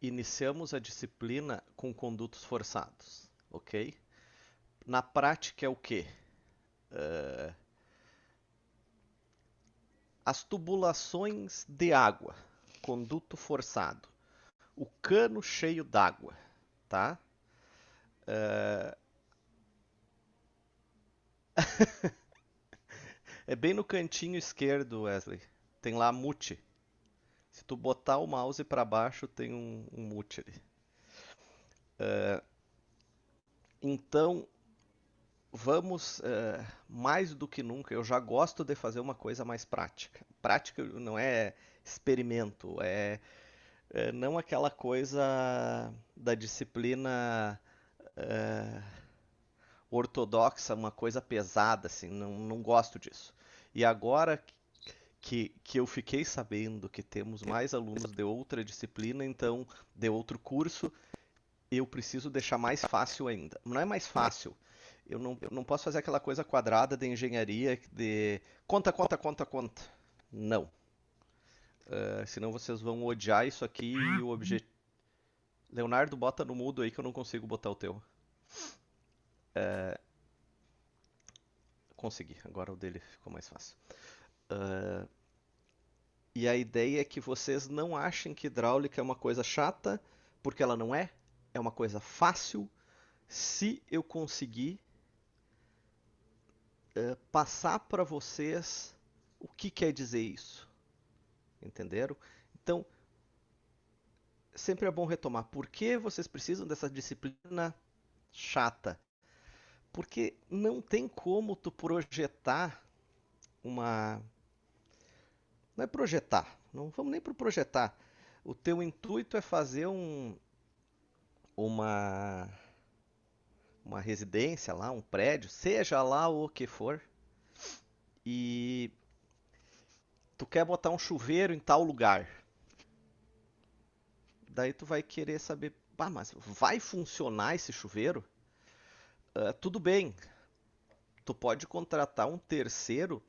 iniciamos a disciplina com condutos forçados, ok? Na prática é o quê? As tubulações de água, conduto forçado, o cano cheio d'água, tá? É bem no cantinho esquerdo, Wesley. Tem lá mute. Se tu botar o mouse para baixo, tem um mute ali. Então, vamos mais do que nunca. Eu já gosto de fazer uma coisa mais prática. Prática não é experimento, é não aquela coisa da disciplina é, ortodoxa, uma coisa pesada, assim. Não, não gosto disso. E agora que eu fiquei sabendo que temos mais alunos de outra disciplina, então, de outro curso, eu preciso deixar mais fácil ainda. Não é mais fácil. Eu não posso fazer aquela coisa quadrada de engenharia de conta, conta, conta, conta. Não. Senão vocês vão odiar isso aqui e o objetivo. Leonardo, bota no mudo aí que eu não consigo botar o teu. Consegui, agora o dele ficou mais fácil. E a ideia é que vocês não achem que hidráulica é uma coisa chata, porque ela não é. É uma coisa fácil se eu conseguir passar para vocês o que quer dizer isso. Entenderam? Então, sempre é bom retomar. Por que vocês precisam dessa disciplina chata? Porque não tem como tu projetar uma. Não é projetar, não vamos nem para projetar. O teu intuito é fazer uma, uma residência lá, um prédio, seja lá o que for, e tu quer botar um chuveiro em tal lugar. Daí tu vai querer saber, mas vai funcionar esse chuveiro? Tudo bem, tu pode contratar um terceiro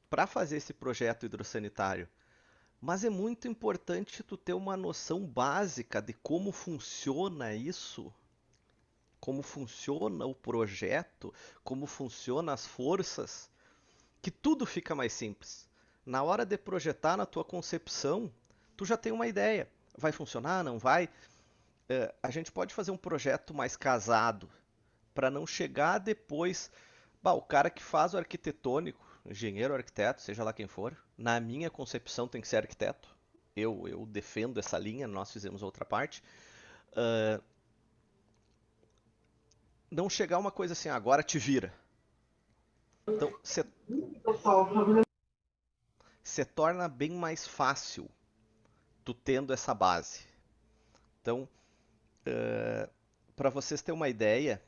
para fazer esse projeto hidrossanitário, mas é muito importante tu ter uma noção básica de como funciona isso, como funciona o projeto, como funcionam as forças, que tudo fica mais simples. Na hora de projetar na tua concepção, tu já tem uma ideia. Vai funcionar? Não vai? A gente pode fazer um projeto mais casado para não chegar depois. O cara que faz o arquitetônico, engenheiro, arquiteto, seja lá quem for, na minha concepção tem que ser arquiteto. Eu defendo essa linha, nós fizemos outra parte. Uh, não chegar uma coisa assim, agora te vira. Então, se torna bem mais fácil tu tendo essa base. Então, para vocês terem uma ideia,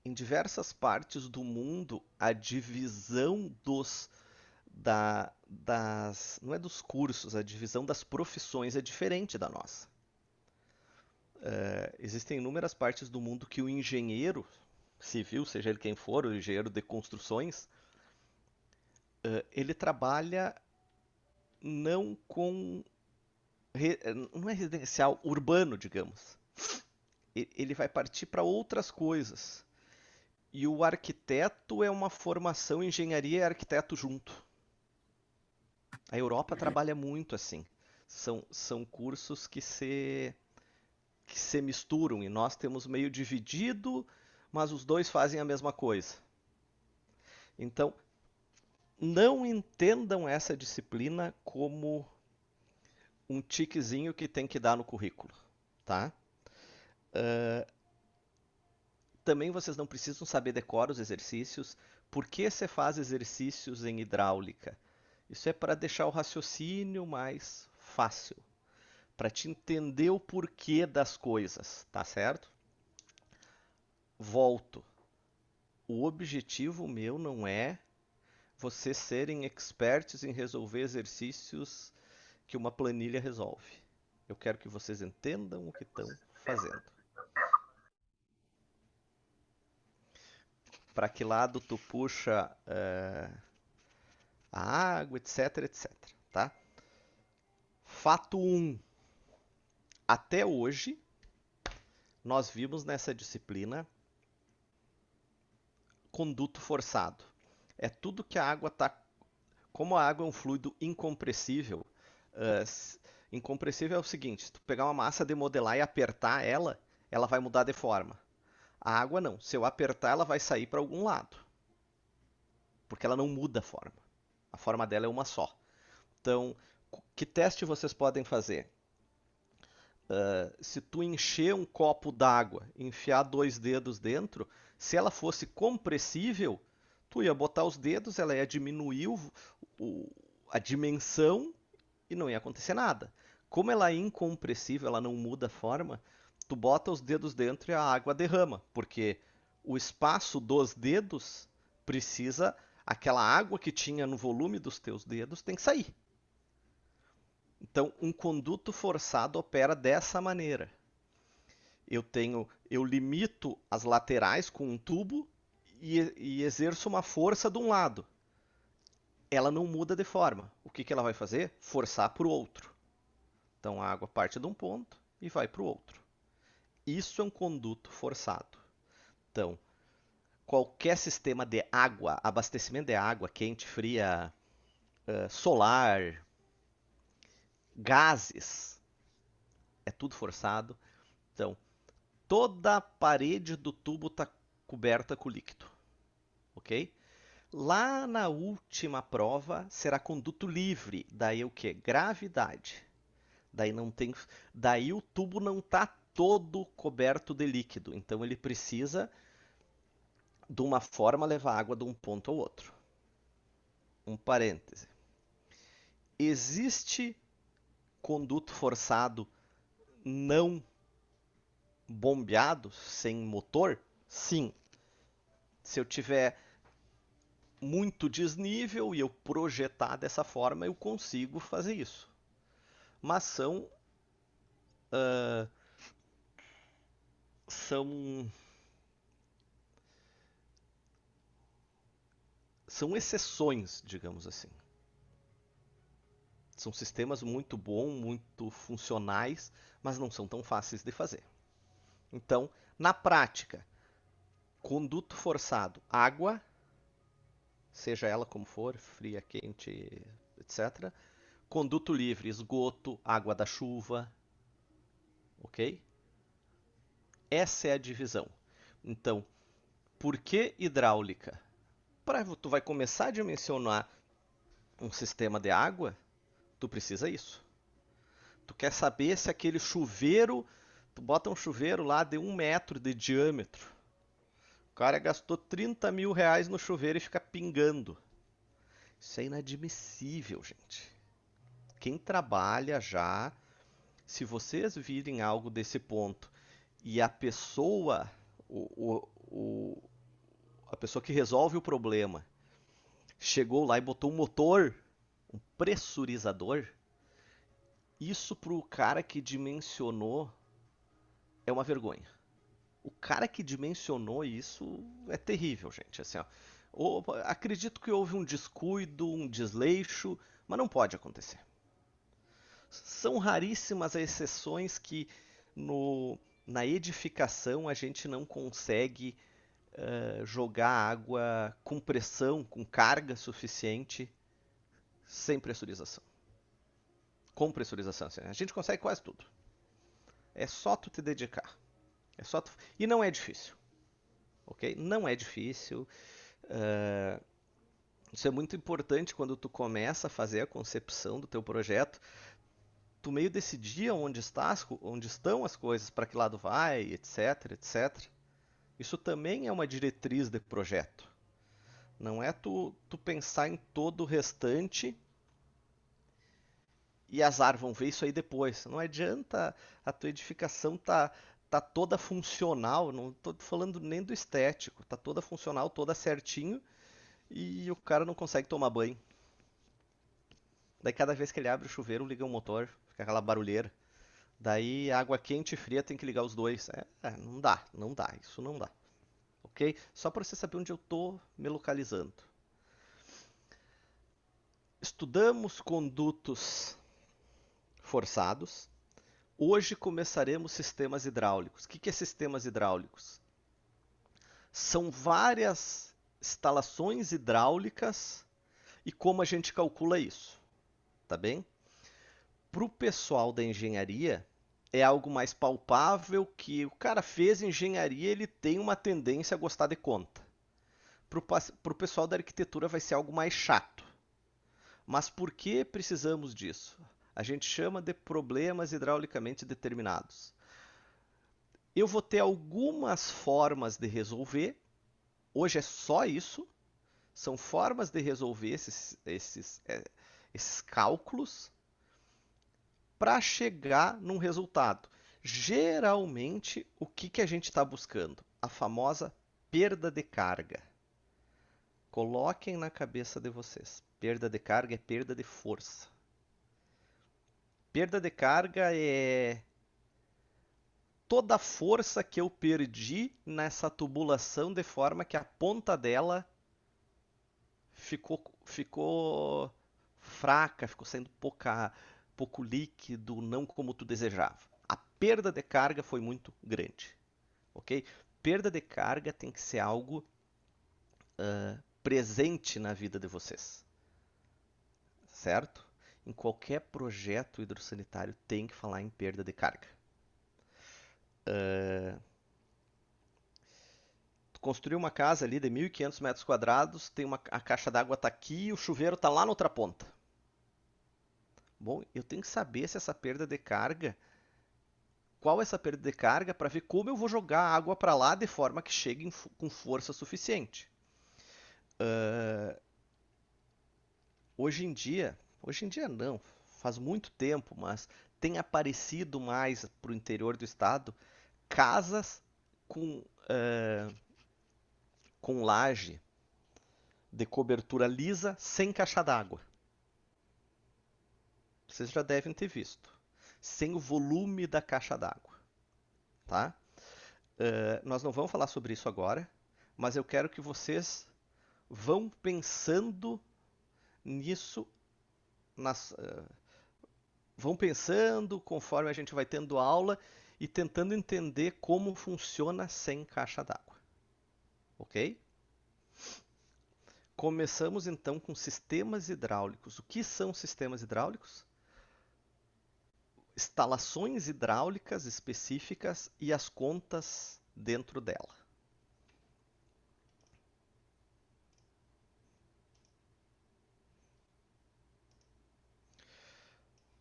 em diversas partes do mundo, a divisão não é dos cursos, a divisão das profissões é diferente da nossa. Existem inúmeras partes do mundo que o engenheiro civil, seja ele quem for, o engenheiro de construções, ele trabalha não com não é residencial, urbano, digamos. Ele vai partir para outras coisas. E o arquiteto é uma formação engenharia e arquiteto junto. A Europa trabalha muito assim. São cursos que se misturam e nós temos meio dividido, mas os dois fazem a mesma coisa. Então, não entendam essa disciplina como um tiquezinho que tem que dar no currículo, tá? Também vocês não precisam saber decorar os exercícios. Por que você faz exercícios em hidráulica? Isso é para deixar o raciocínio mais fácil, para te entender o porquê das coisas, tá certo? Volto. O objetivo meu não é vocês serem experts em resolver exercícios que uma planilha resolve. Eu quero que vocês entendam o que estão fazendo. Para que lado tu puxa a água, etc, etc, tá? Fato 1. Até hoje, nós vimos nessa disciplina conduto forçado. É tudo que a água está. Como a água é um fluido incompressível, incompressível é o seguinte: se tu pegar uma massa de modelar e apertar ela, ela vai mudar de forma. A água não. Se eu apertar, ela vai sair para algum lado. Porque ela não muda a forma. A forma dela é uma só. Então, que teste vocês podem fazer? Se tu encher um copo d'água, enfiar 2 dedos dentro, se ela fosse compressível, tu ia botar os dedos, ela ia diminuir a dimensão e não ia acontecer nada. Como ela é incompressível, ela não muda a forma, tu bota os dedos dentro e a água derrama, porque o espaço dos dedos precisa, aquela água que tinha no volume dos teus dedos tem que sair. Então, um conduto forçado opera dessa maneira. Eu limito as laterais com um tubo e exerço uma força de um lado. Ela não muda de forma. O que ela vai fazer? Forçar para o outro. Então a água parte de um ponto e vai para o outro. Isso é um conduto forçado. Então, qualquer sistema de água, abastecimento de água, quente, fria, solar, gases, é tudo forçado. Então, toda a parede do tubo está coberta com líquido, ok? Lá na última prova será conduto livre, daí o que? Gravidade. Daí não tem, daí o tubo não está todo coberto de líquido, então ele precisa de uma forma levar água de um ponto ao outro. Um parêntese. Existe conduto forçado não bombeado, sem motor? Sim. Se eu tiver muito desnível e eu projetar dessa forma, eu consigo fazer isso. Mas são exceções, digamos assim. São sistemas muito bons, muito funcionais, mas não são tão fáceis de fazer. Então, na prática, conduto forçado, água, seja ela como for, fria, quente, etc. Conduto livre, esgoto, água da chuva, ok? Essa é a divisão. Então, por que hidráulica? Tu vai começar a dimensionar um sistema de água, tu precisa isso. Tu quer saber se aquele chuveiro, tu bota um chuveiro lá de 1 metro de diâmetro. O cara gastou 30 mil reais no chuveiro e fica pingando. Isso é inadmissível, gente. Quem trabalha já, se vocês virem algo desse ponto e a pessoa, a pessoa que resolve o problema, chegou lá e botou um motor, um pressurizador, isso para o cara que dimensionou é uma vergonha. O cara que dimensionou isso é terrível, gente. Assim, ó, acredito que houve um descuido, um desleixo, mas não pode acontecer. São raríssimas as exceções que na edificação a gente não consegue jogar água com pressão, com carga suficiente, sem pressurização. Com pressurização, assim, a gente consegue quase tudo. É só tu te dedicar. E não é difícil, ok? Não é difícil. Isso é muito importante quando tu começa a fazer a concepção do teu projeto. Tu meio decidir onde estão as coisas, para que lado vai, etc, etc. Isso também é uma diretriz de projeto. Não é tu pensar em todo o restante e azar, vão ver isso aí depois. Não adianta a tua edificação tá toda funcional, não estou falando nem do estético, tá toda funcional, toda certinho e o cara não consegue tomar banho. Daí cada vez que ele abre o chuveiro, liga o motor, fica aquela barulheira. Daí água quente e fria tem que ligar os dois. Não dá, isso não dá. Ok? Só para você saber onde eu estou me localizando. Estudamos condutos forçados. Hoje começaremos sistemas hidráulicos. O que é sistemas hidráulicos? São várias instalações hidráulicas e como a gente calcula isso, tá bem? Para o pessoal da engenharia, é algo mais palpável que o cara fez engenharia, ele tem uma tendência a gostar de conta. Para o pessoal da arquitetura vai ser algo mais chato. Mas por que precisamos disso? A gente chama de problemas hidraulicamente determinados. Eu vou ter algumas formas de resolver. Hoje é só isso. São formas de resolver esses cálculos para chegar num resultado. Geralmente, o que a gente está buscando? A famosa perda de carga. Coloquem na cabeça de vocês. Perda de carga é perda de força. Perda de carga é toda a força que eu perdi nessa tubulação de forma que a ponta dela ficou fraca, ficou saindo pouco líquido, não como tu desejava. A perda de carga foi muito grande, ok? Perda de carga tem que ser algo presente na vida de vocês, certo? Em qualquer projeto hidrossanitário tem que falar em perda de carga. Tu construiu uma casa ali de 1.500 metros quadrados, a caixa d'água está aqui e o chuveiro está lá na outra ponta. Bom, eu tenho que saber se essa perda de carga, qual é essa perda de carga, para ver como eu vou jogar a água para lá de forma que chegue com força suficiente. Hoje em dia não, faz muito tempo, mas tem aparecido mais para o interior do estado casas com laje de cobertura lisa sem caixa d'água. Vocês já devem ter visto. Sem o volume da caixa d'água. Tá? Nós não vamos falar sobre isso agora, mas eu quero que vocês vão pensando nisso, vão pensando conforme a gente vai tendo aula e tentando entender como funciona sem caixa d'água. Ok? Começamos então com sistemas hidráulicos. O que são sistemas hidráulicos? Instalações hidráulicas específicas e as contas dentro dela.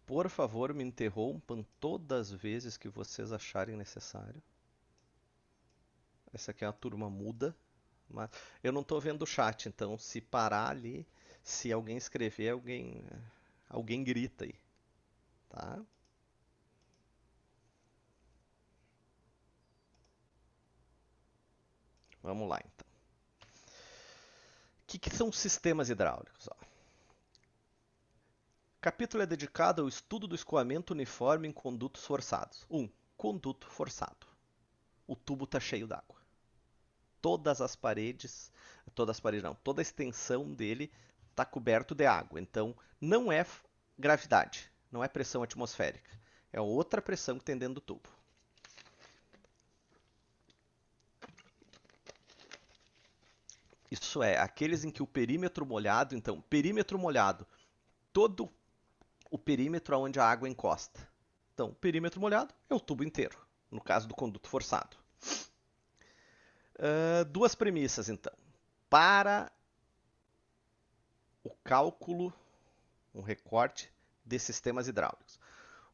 Por favor, me interrompam todas as vezes que vocês acharem necessário. Essa aqui é uma turma muda, mas eu não estou vendo o chat, então se parar ali, se alguém escrever, alguém grita aí, tá? Vamos lá, então. O que são sistemas hidráulicos? Ó. O capítulo é dedicado ao estudo do escoamento uniforme em condutos forçados. 1. Conduto forçado. O tubo está cheio d'água. Toda a extensão dele está coberto de água. Então, não é gravidade, não é pressão atmosférica. É outra pressão que tem dentro do tubo. Isso é, aqueles em que o perímetro molhado, então, perímetro molhado, todo o perímetro onde a água encosta. Então, perímetro molhado é o tubo inteiro, no caso do conduto forçado. Duas premissas, então. Para o cálculo, um recorte de sistemas hidráulicos.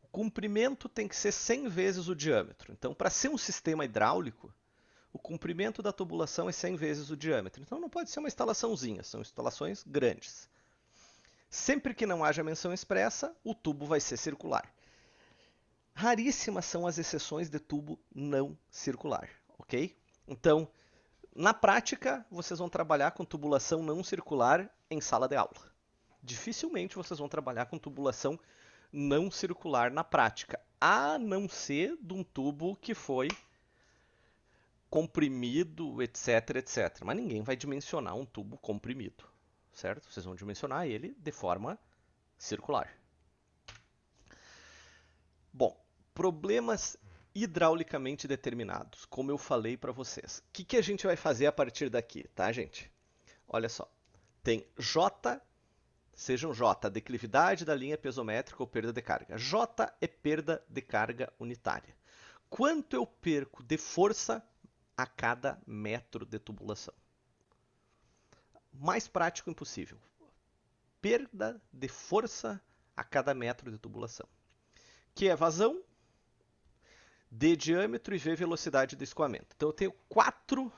O comprimento tem que ser 100 vezes o diâmetro. Então, para ser um sistema hidráulico, o comprimento da tubulação é 100 vezes o diâmetro. Então, não pode ser uma instalaçãozinha, são instalações grandes. Sempre que não haja menção expressa, o tubo vai ser circular. Raríssimas são as exceções de tubo não circular, ok? Então, na prática, vocês vão trabalhar com tubulação não circular em sala de aula. Dificilmente vocês vão trabalhar com tubulação não circular na prática, a não ser de um tubo que foi comprimido, etc, etc. Mas ninguém vai dimensionar um tubo comprimido, certo? Vocês vão dimensionar ele de forma circular. Bom, problemas hidraulicamente determinados, como eu falei para vocês. O que a gente vai fazer a partir daqui, tá, gente? Olha só, tem J, sejam J, declividade da linha pesométrica ou perda de carga. J é perda de carga unitária. Quanto eu perco de força a cada metro de tubulação? Mais prático impossível. Perda de força a cada metro de tubulação. Que é vazão, D diâmetro e V velocidade do escoamento. Então eu tenho quatro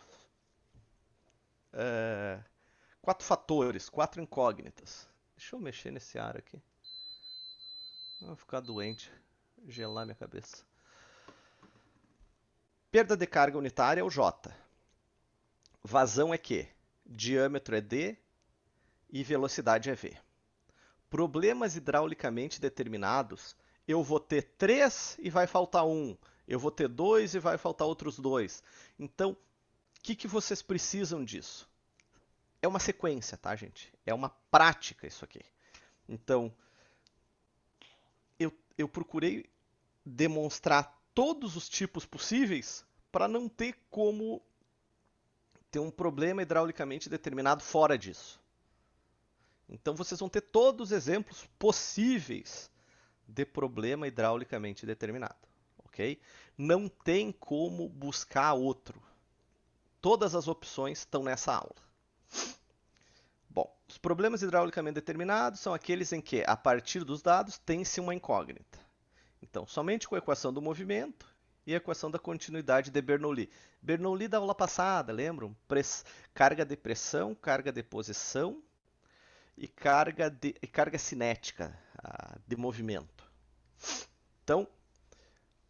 fatores, quatro incógnitas. Deixa eu mexer nesse ar aqui. Vou ficar doente, gelar minha cabeça. Perda de carga unitária é o J. Vazão é Q. Diâmetro é D e velocidade é V. Problemas hidraulicamente determinados, eu vou ter 3 e vai faltar 1. Eu vou ter 2 e vai faltar outros 2. Então, o que vocês precisam disso? É uma sequência, tá, gente? É uma prática isso aqui. Então, eu procurei demonstrar todos os tipos possíveis para não ter como ter um problema hidraulicamente determinado fora disso. Então, vocês vão ter todos os exemplos possíveis de problema hidraulicamente determinado. Ok? Não tem como buscar outro. Todas as opções estão nessa aula. Bom, os problemas hidraulicamente determinados são aqueles em que, a partir dos dados, tem-se uma incógnita. Então, somente com a equação do movimento e a equação da continuidade de Bernoulli. Bernoulli da aula passada, lembram? Carga de pressão, carga de posição e carga cinética de movimento. Então,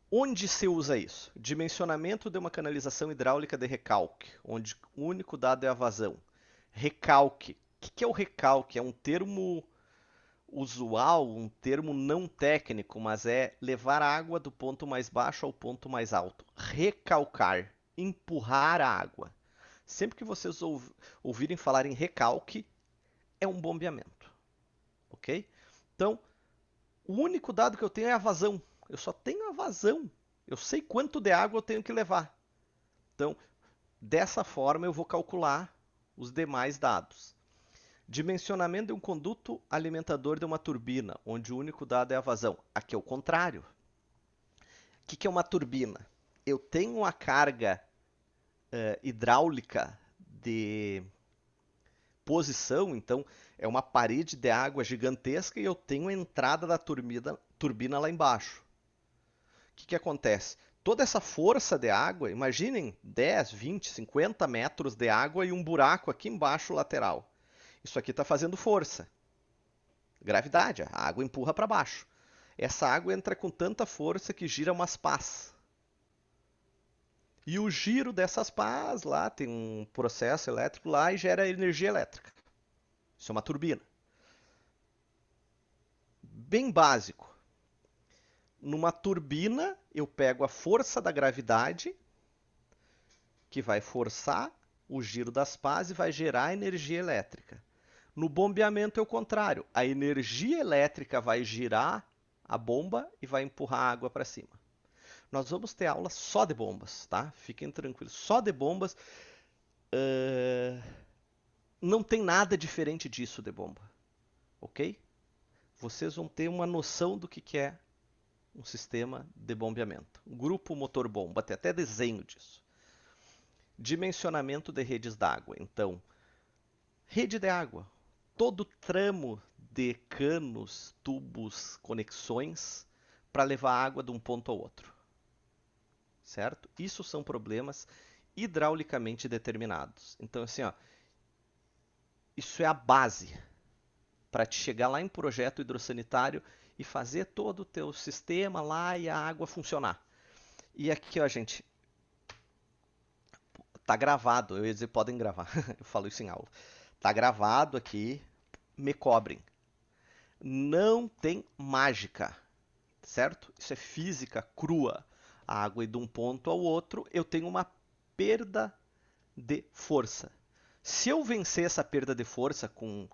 onde se usa isso? Dimensionamento de uma canalização hidráulica de recalque, onde o único dado é a vazão. Recalque. O que é o recalque? É um termo usual, um termo não técnico, mas é levar a água do ponto mais baixo ao ponto mais alto. Recalcar, empurrar a água. Sempre que vocês ouvirem falar em recalque, é um bombeamento. Ok? Então, o único dado que eu tenho é a vazão. Eu só tenho a vazão. Eu sei quanto de água eu tenho que levar. Então, dessa forma, eu vou calcular os demais dados. Dimensionamento de um conduto alimentador de uma turbina, onde o único dado é a vazão. Aqui é o contrário. O que é uma turbina? Eu tenho a carga hidráulica de posição, então é uma parede de água gigantesca e eu tenho a entrada da turbina lá embaixo. O que acontece? Toda essa força de água, imaginem 10, 20, 50 metros de água e um buraco aqui embaixo lateral. Isso aqui está fazendo força. Gravidade, a água empurra para baixo. Essa água entra com tanta força que gira umas pás. E o giro dessas pás lá, tem um processo elétrico lá e gera energia elétrica. Isso é uma turbina. Bem básico. Numa turbina, eu pego a força da gravidade, que vai forçar o giro das pás e vai gerar energia elétrica. No bombeamento é o contrário. A energia elétrica vai girar a bomba e vai empurrar a água para cima. Nós vamos ter aula só de bombas, tá? Fiquem tranquilos. Só de bombas. Não tem nada diferente disso de bomba. Ok? Vocês vão ter uma noção do que é um sistema de bombeamento. Um grupo motor bomba, tem até desenho disso. Dimensionamento de redes d'água. Então, rede de água. Todo tramo de canos, tubos, conexões para levar água de um ponto ao outro. Certo? Isso são problemas hidraulicamente determinados. Então, assim, ó, isso é a base para te chegar lá em projeto hidrossanitário e fazer todo o teu sistema lá e a água funcionar. E aqui, ó, gente, tá gravado, eu ia dizer podem gravar, eu falo isso em aula. Tá gravado aqui, me cobrem. Não tem mágica, certo? Isso é física crua. A água ir de um ponto ao outro, eu tenho uma perda de força. Se eu vencer essa perda de força com,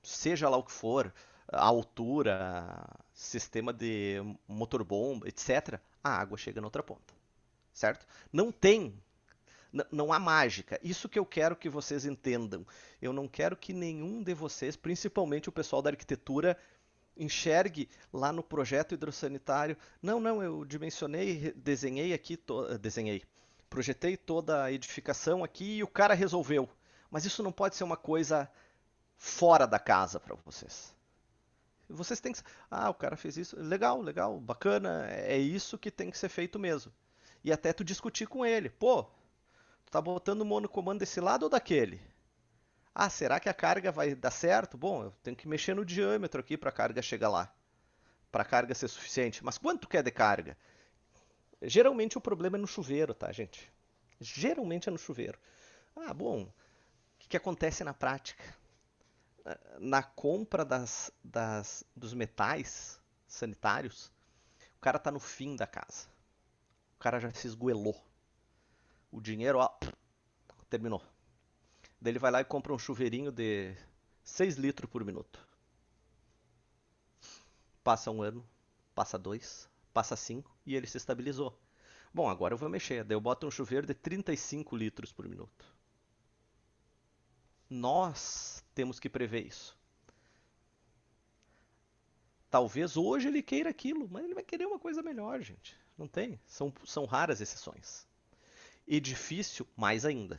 seja lá o que for, a altura, sistema de motor-bomba, etc., a água chega na outra ponta, certo? Não tem, não há mágica. Isso que eu quero que vocês entendam. Eu não quero que nenhum de vocês, principalmente o pessoal da arquitetura, enxergue lá no projeto hidrossanitário. Não, não, eu dimensionei, desenhei aqui, desenhei, projetei toda a edificação aqui e o cara resolveu. Mas isso não pode ser uma coisa fora da casa para vocês. Vocês têm que. Ah, o cara fez isso. Legal, legal, bacana. É isso que tem que ser feito mesmo. E até tu discutir com ele. Pô, tu tá botando o monocomando desse lado ou daquele? Ah, será que a carga vai dar certo? Bom, eu tenho que mexer no diâmetro aqui para a carga chegar lá. Para a carga ser suficiente. Mas quanto quer de carga? Geralmente o problema é no chuveiro, tá, gente? Geralmente é no chuveiro. Ah, bom. O que acontece na prática? Na compra dos metais sanitários, o cara tá no fim da casa. O cara já se esgoelou. O dinheiro, ó, terminou. Daí ele vai lá e compra um chuveirinho de 6 litros por minuto. Passa um ano, passa dois, passa 5 e ele se estabilizou. Bom, agora eu vou mexer. Daí eu boto um chuveiro de 35 litros por minuto. Nós temos que prever isso. Talvez hoje ele queira aquilo, mas ele vai querer uma coisa melhor, gente. Não tem. São raras exceções. Edifício, mais ainda.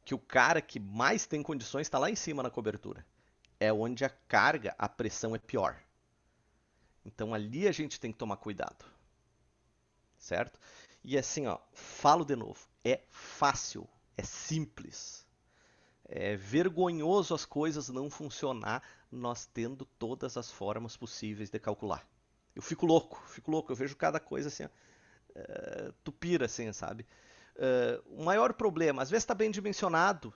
Que o cara que mais tem condições está lá em cima na cobertura. É onde a carga, a pressão é pior. Então ali a gente tem que tomar cuidado. Certo? E assim, ó, falo de novo. É fácil, é simples. É vergonhoso as coisas não funcionar nós tendo todas as formas possíveis de calcular. Eu fico louco, fico louco. Eu vejo cada coisa assim, tu pira assim, sabe? O maior problema, às vezes está bem dimensionado,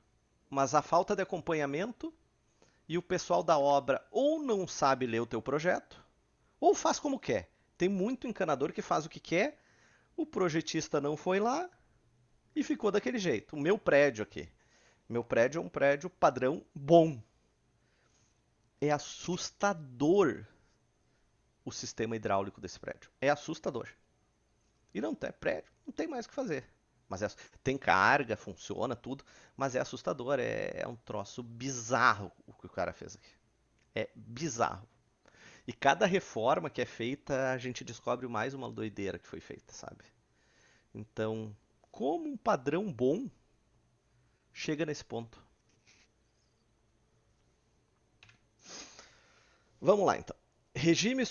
mas a falta de acompanhamento e o pessoal da obra ou não sabe ler o teu projeto, ou faz como quer. Tem muito encanador que faz o que quer, o projetista não foi lá e ficou daquele jeito. O meu prédio aqui, meu prédio é um prédio padrão bom. É assustador o sistema hidráulico desse prédio. É assustador. E não tem prédio, não tem mais o que fazer. Mas tem carga, funciona tudo, mas é assustador, é um troço bizarro o que o cara fez aqui. É bizarro. E cada reforma que é feita, a gente descobre mais uma doideira que foi feita, sabe? Então, como um padrão bom chega nesse ponto? Vamos lá então. Regime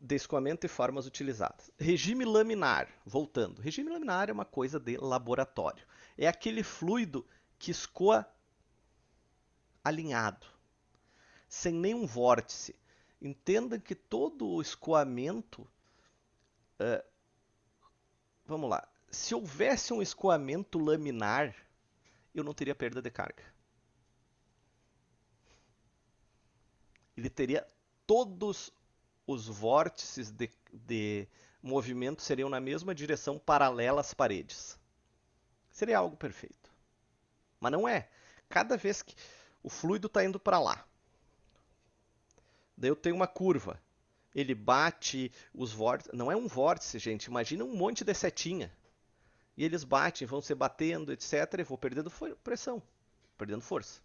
de escoamento e formas utilizadas. Regime laminar, voltando. Regime laminar é uma coisa de laboratório. É aquele fluido que escoa alinhado, sem nenhum vórtice. Entenda que todo o escoamento. Vamos lá. Se houvesse um escoamento laminar, eu não teria perda de carga. Ele teria todos os vórtices de movimento seriam na mesma direção paralela às paredes. Seria algo perfeito. Mas não é. Cada vez que o fluido está indo para lá, daí eu tenho uma curva. Ele bate os vórtices. Não é um vórtice, gente. Imagina um monte de setinha. E eles batem, vão se batendo, etc. E vou perdendo pressão, perdendo força.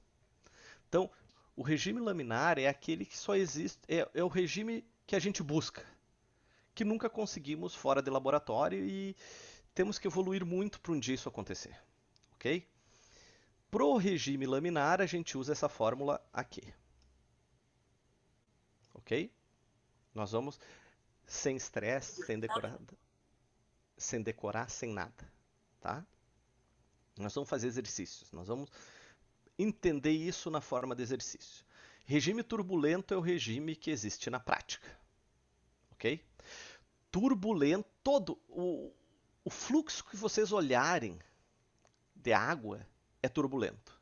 Então, o regime laminar é aquele que só existe. É o regime que a gente busca. Que nunca conseguimos fora de laboratório e temos que evoluir muito para um dia isso acontecer. Ok? Pro regime laminar, a gente usa essa fórmula aqui. Ok? Nós vamos sem estresse, sem decorar, sem nada. Tá? Nós vamos fazer exercícios. Nós vamos entender isso na forma de exercício. Regime turbulento é o regime que existe na prática. Ok? Turbulento, todo o fluxo que vocês olharem de água é turbulento.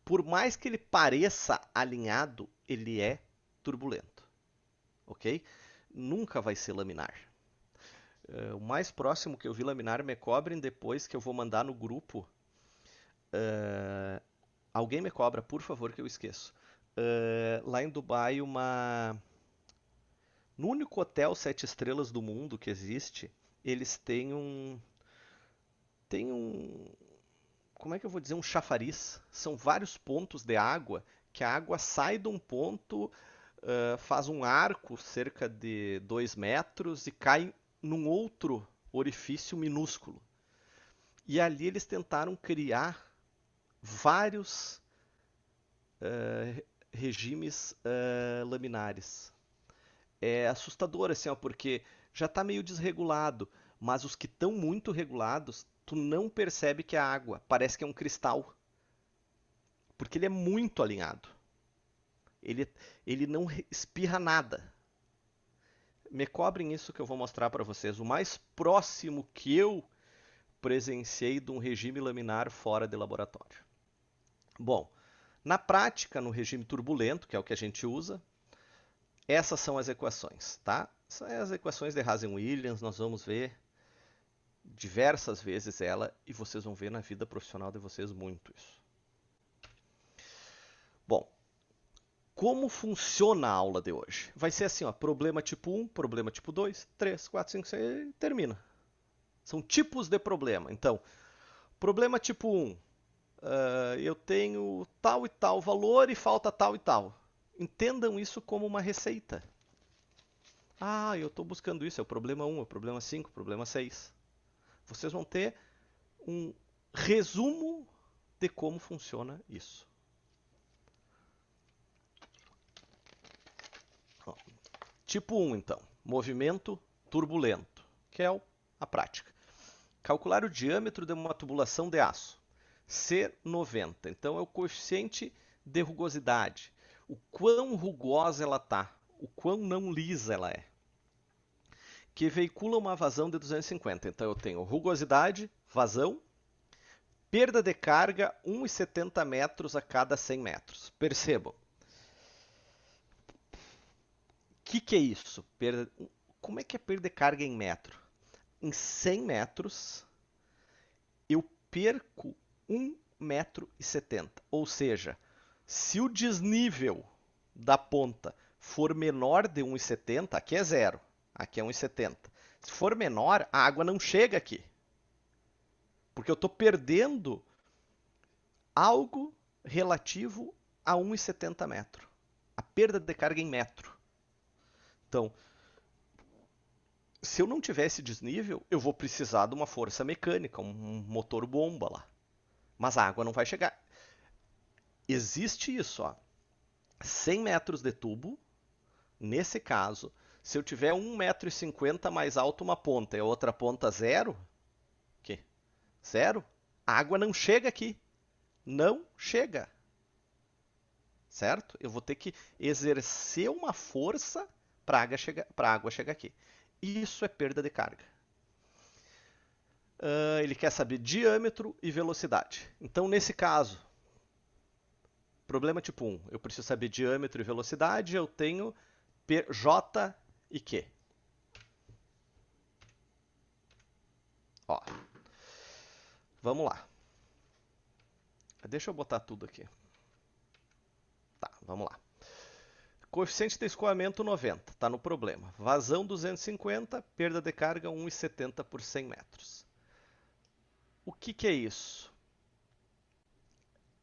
Por mais que ele pareça alinhado, ele é turbulento. Ok? Nunca vai ser laminar. O mais próximo que eu vi laminar, me cobrem depois que eu vou mandar no grupo. Alguém me cobra, por favor, que eu esqueço. lá em Dubai, no único hotel 7 estrelas do mundo que existe, eles têm um, como é que eu vou dizer, um chafariz. São vários pontos de água, que a água sai de um ponto, faz um arco cerca de 2 metros e cai num outro orifício minúsculo. E ali eles tentaram criar vários regimes laminares. É assustador, assim, ó, porque já está meio desregulado, mas os que estão muito regulados, tu não percebe que é água, parece que é um cristal, porque ele é muito alinhado. Ele, ele não espirra nada. Me cobrem isso que eu vou mostrar para vocês. O mais próximo que eu presenciei de um regime laminar fora de laboratório. Bom, na prática, no regime turbulento, que é o que a gente usa, essas são as equações, tá? São as equações de Hazen-Williams, nós vamos ver diversas vezes ela e vocês vão ver na vida profissional de vocês muito isso. Bom, como funciona a aula de hoje? Vai ser assim, ó, problema tipo 1, problema tipo 2, 3, 4, 5, 6 e termina. São tipos de problema. Então, problema tipo 1, eu tenho tal e tal valor e falta tal e tal. Entendam isso como uma receita. Ah, eu estou buscando isso, é o problema 1, é o problema 5, é o problema 6. Vocês vão ter um resumo de como funciona isso. Ó, tipo 1, então, movimento turbulento, que é a prática. Calcular o diâmetro de uma tubulação de aço. C90, então é o coeficiente de rugosidade. O quão rugosa ela está, o quão não lisa ela é. Que veicula uma vazão de 250. Então eu tenho rugosidade, vazão, perda de carga 1,70 metros a cada 100 metros. Percebam. O que é isso? Como é que é perda de carga em metro? Em 100 metros, eu perco 1,70 m. Ou seja, se o desnível da ponta for menor de 1,70 m, aqui é zero, aqui é 1,70 m. Se for menor, a água não chega aqui. Porque eu estou perdendo algo relativo a 1,70 m. A perda de carga em metro. Então, se eu não tiver esse desnível, eu vou precisar de uma força mecânica, um motor bomba lá. Mas a água não vai chegar. Existe isso, ó. 100 metros de tubo, nesse caso, se eu tiver 1,50 m mais alto uma ponta e a outra ponta zero, que? Zero, a água não chega aqui. Não chega. Certo? Eu vou ter que exercer uma força para a água chegar aqui. Isso é perda de carga. Ele quer saber diâmetro e velocidade. Então, nesse caso, problema tipo 1, eu preciso saber diâmetro e velocidade, eu tenho J e Q. Ó, vamos lá. Deixa eu botar tudo aqui. Tá, vamos lá. Coeficiente de escoamento 90, está no problema. Vazão 250, perda de carga 1,70 por 100 metros. O que é isso?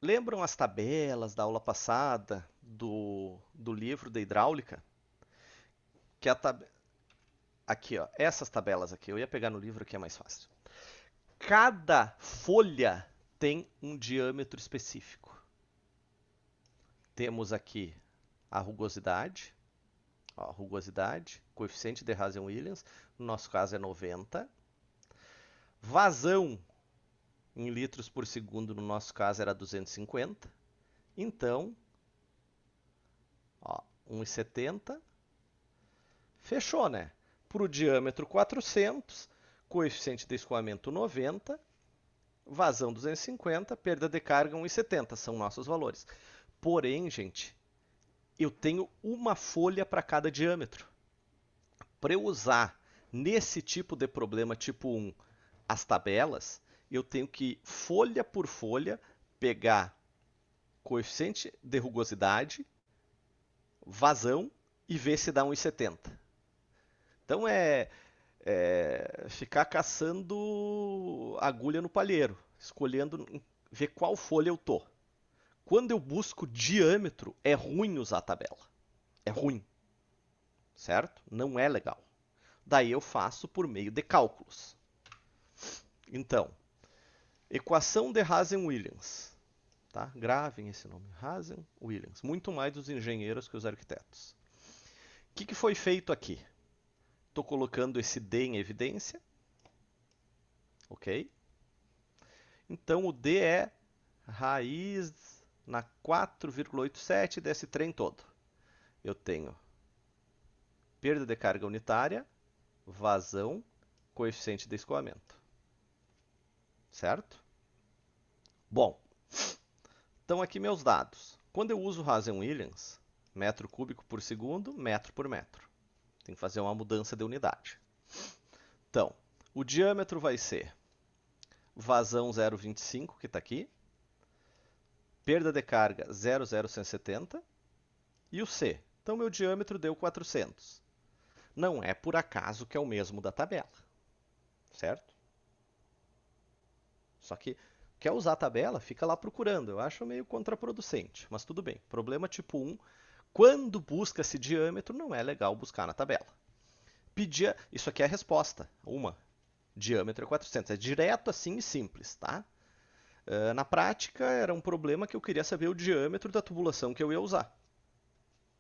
Lembram as tabelas da aula passada do livro da hidráulica? Que aqui, ó, essas tabelas aqui, eu ia pegar no livro que é mais fácil. Cada folha tem um diâmetro específico. Temos aqui a rugosidade, ó, rugosidade, coeficiente de Hazen-Williams, no nosso caso é 90. Vazão em litros por segundo, no nosso caso era 250. Então, ó, 1,70. Fechou, né? Para o diâmetro 400, coeficiente de escoamento 90, vazão 250, perda de carga 1,70. São nossos valores. Porém, gente, eu tenho uma folha para cada diâmetro. Para eu usar nesse tipo de problema tipo 1 as tabelas, eu tenho que, folha por folha, pegar coeficiente de rugosidade, vazão e ver se dá 1,70. Então ficar caçando agulha no palheiro, escolhendo ver qual folha eu tô. Quando eu busco diâmetro, é ruim usar a tabela. É ruim, certo? Não é legal. Daí eu faço por meio de cálculos. Então, equação de Hazen-Williams. Tá? Gravem esse nome, Hazen-Williams. Muito mais dos engenheiros que os arquitetos. O que foi feito aqui? Estou colocando esse D em evidência. Ok? Então o D é raiz na 4,87 desse trem todo. Eu tenho perda de carga unitária, vazão, coeficiente de escoamento. Certo? Bom, então aqui meus dados. Quando eu uso Hazen-Williams, metro cúbico por segundo, metro por metro. Tem que fazer uma mudança de unidade. Então, o diâmetro vai ser vazão 0,25, que está aqui, perda de carga 0,0170 e o C. Então, meu diâmetro deu 400. Não é por acaso que é o mesmo da tabela, certo? Só que quer usar a tabela, fica lá procurando. Eu acho meio contraproducente, mas tudo bem. Problema tipo 1, quando busca-se diâmetro, não é legal buscar na tabela. Isso aqui é a resposta, diâmetro é 400. É direto assim e simples, tá? Na prática, era um problema que eu queria saber o diâmetro da tubulação que eu ia usar.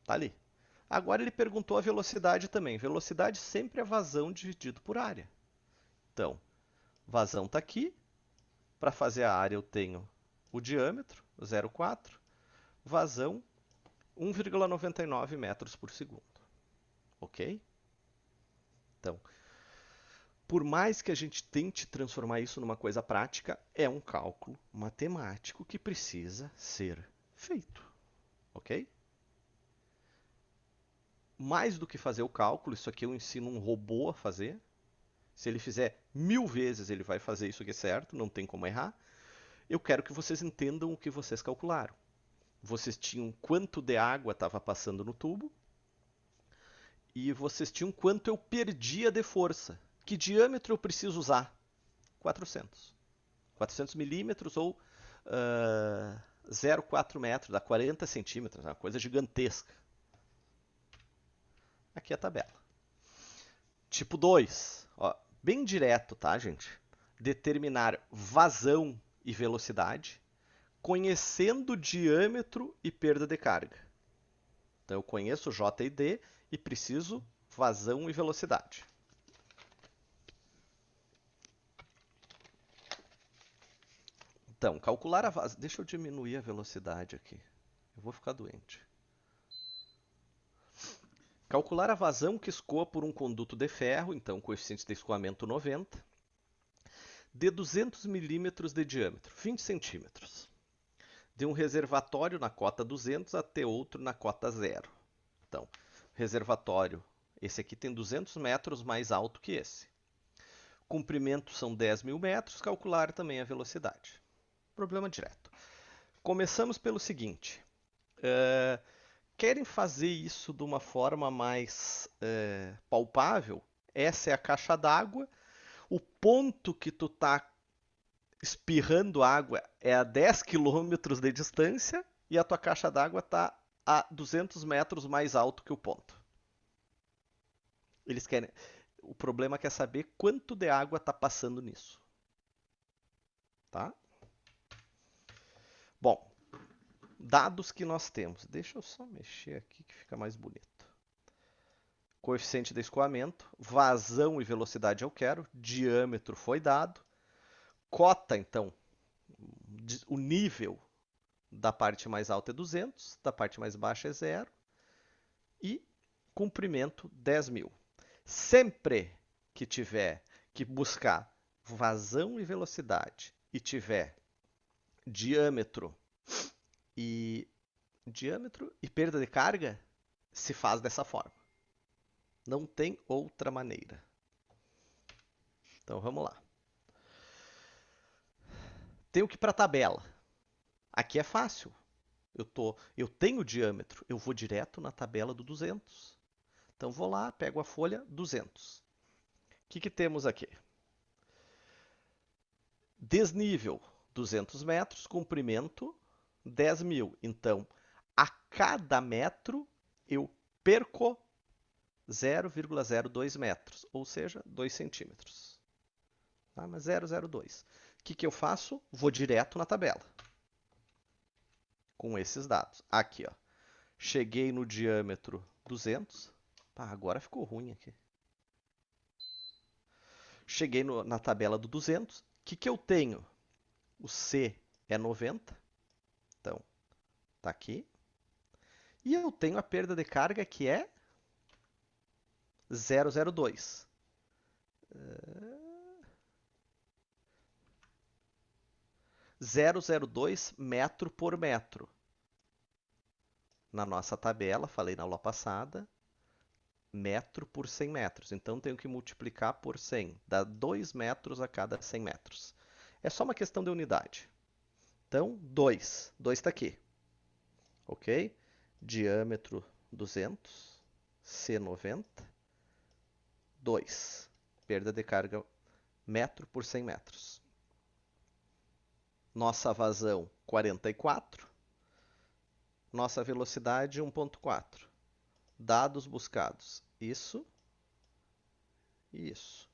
Tá ali. Agora ele perguntou a velocidade também. Velocidade sempre é vazão dividido por área. Então, vazão está aqui. Para fazer a área eu tenho o diâmetro, 0,4. Vazão, 1,99 metros por segundo. Ok? Então, por mais que a gente tente transformar isso numa coisa prática, é um cálculo matemático que precisa ser feito. Ok? Mais do que fazer o cálculo, isso aqui eu ensino um robô a fazer. Se ele fizer 1000 vezes, ele vai fazer isso aqui certo, não tem como errar. Eu quero que vocês entendam o que vocês calcularam. Vocês tinham quanto de água estava passando no tubo e vocês tinham quanto eu perdia de força. Que diâmetro eu preciso usar? 400. 400 milímetros ou 0,4 metros, dá 40 centímetros, é uma coisa gigantesca. Aqui é a tabela. Tipo 2, ó, bem direto, tá, gente? Determinar vazão e velocidade, conhecendo diâmetro e perda de carga. Então eu conheço J e D e preciso vazão e velocidade. Então, calcular a vazão... Deixa eu diminuir a velocidade aqui. Eu vou ficar doente. Calcular a vazão que escoa por um conduto de ferro, então coeficiente de escoamento 90, de 200 milímetros de diâmetro, 20 centímetros, de um reservatório na cota 200 até outro na cota 0. Então, reservatório, esse aqui tem 200 metros mais alto que esse. Comprimento são 10.000 metros, calcular também a velocidade. Problema direto. Começamos pelo seguinte. Querem fazer isso de uma forma mais palpável? Essa é a caixa d'água. O ponto que tu está espirrando água é a 10 quilômetros de distância e a tua caixa d'água está a 200 metros mais alto que o ponto. Eles querem... O problema é saber quanto de água está passando nisso. Tá? Bom, dados que nós temos. Deixa eu só mexer aqui que fica mais bonito. Coeficiente de escoamento, vazão e velocidade eu quero, diâmetro foi dado, cota, então, o nível da parte mais alta é 200, da parte mais baixa é 0 e comprimento 10.000. Sempre que tiver que buscar vazão e velocidade e tiver diâmetro e perda de carga, se faz dessa forma. Não tem outra maneira. Então vamos lá. Tenho que ir para a tabela. Aqui é fácil. Eu tenho diâmetro, eu vou direto na tabela do 200. Então vou lá, pego a folha 200. O que temos aqui? Desnível 200 metros, comprimento 10.000. Então, a cada metro eu perco 0,02 metros, ou seja, 2 centímetros. Tá? Mas 0,02. O que eu faço? Vou direto na tabela com esses dados. Aqui, ó. Cheguei no diâmetro 200. Agora ficou ruim aqui. Cheguei na tabela do 200. O que eu tenho? O C é 90. Então, tá aqui. E eu tenho a perda de carga que é 0,02. 0,02 metro por metro. Na nossa tabela, falei na aula passada, metro por 100 metros. Então, tenho que multiplicar por 100. Dá 2 metros a cada 100 metros. É só uma questão de unidade. Então, 2. 2 está aqui. Ok? Diâmetro 200. C 90. 2. Perda de carga metro por 100 metros. Nossa vazão 44. Nossa velocidade 1,4. Dados buscados. Isso e isso.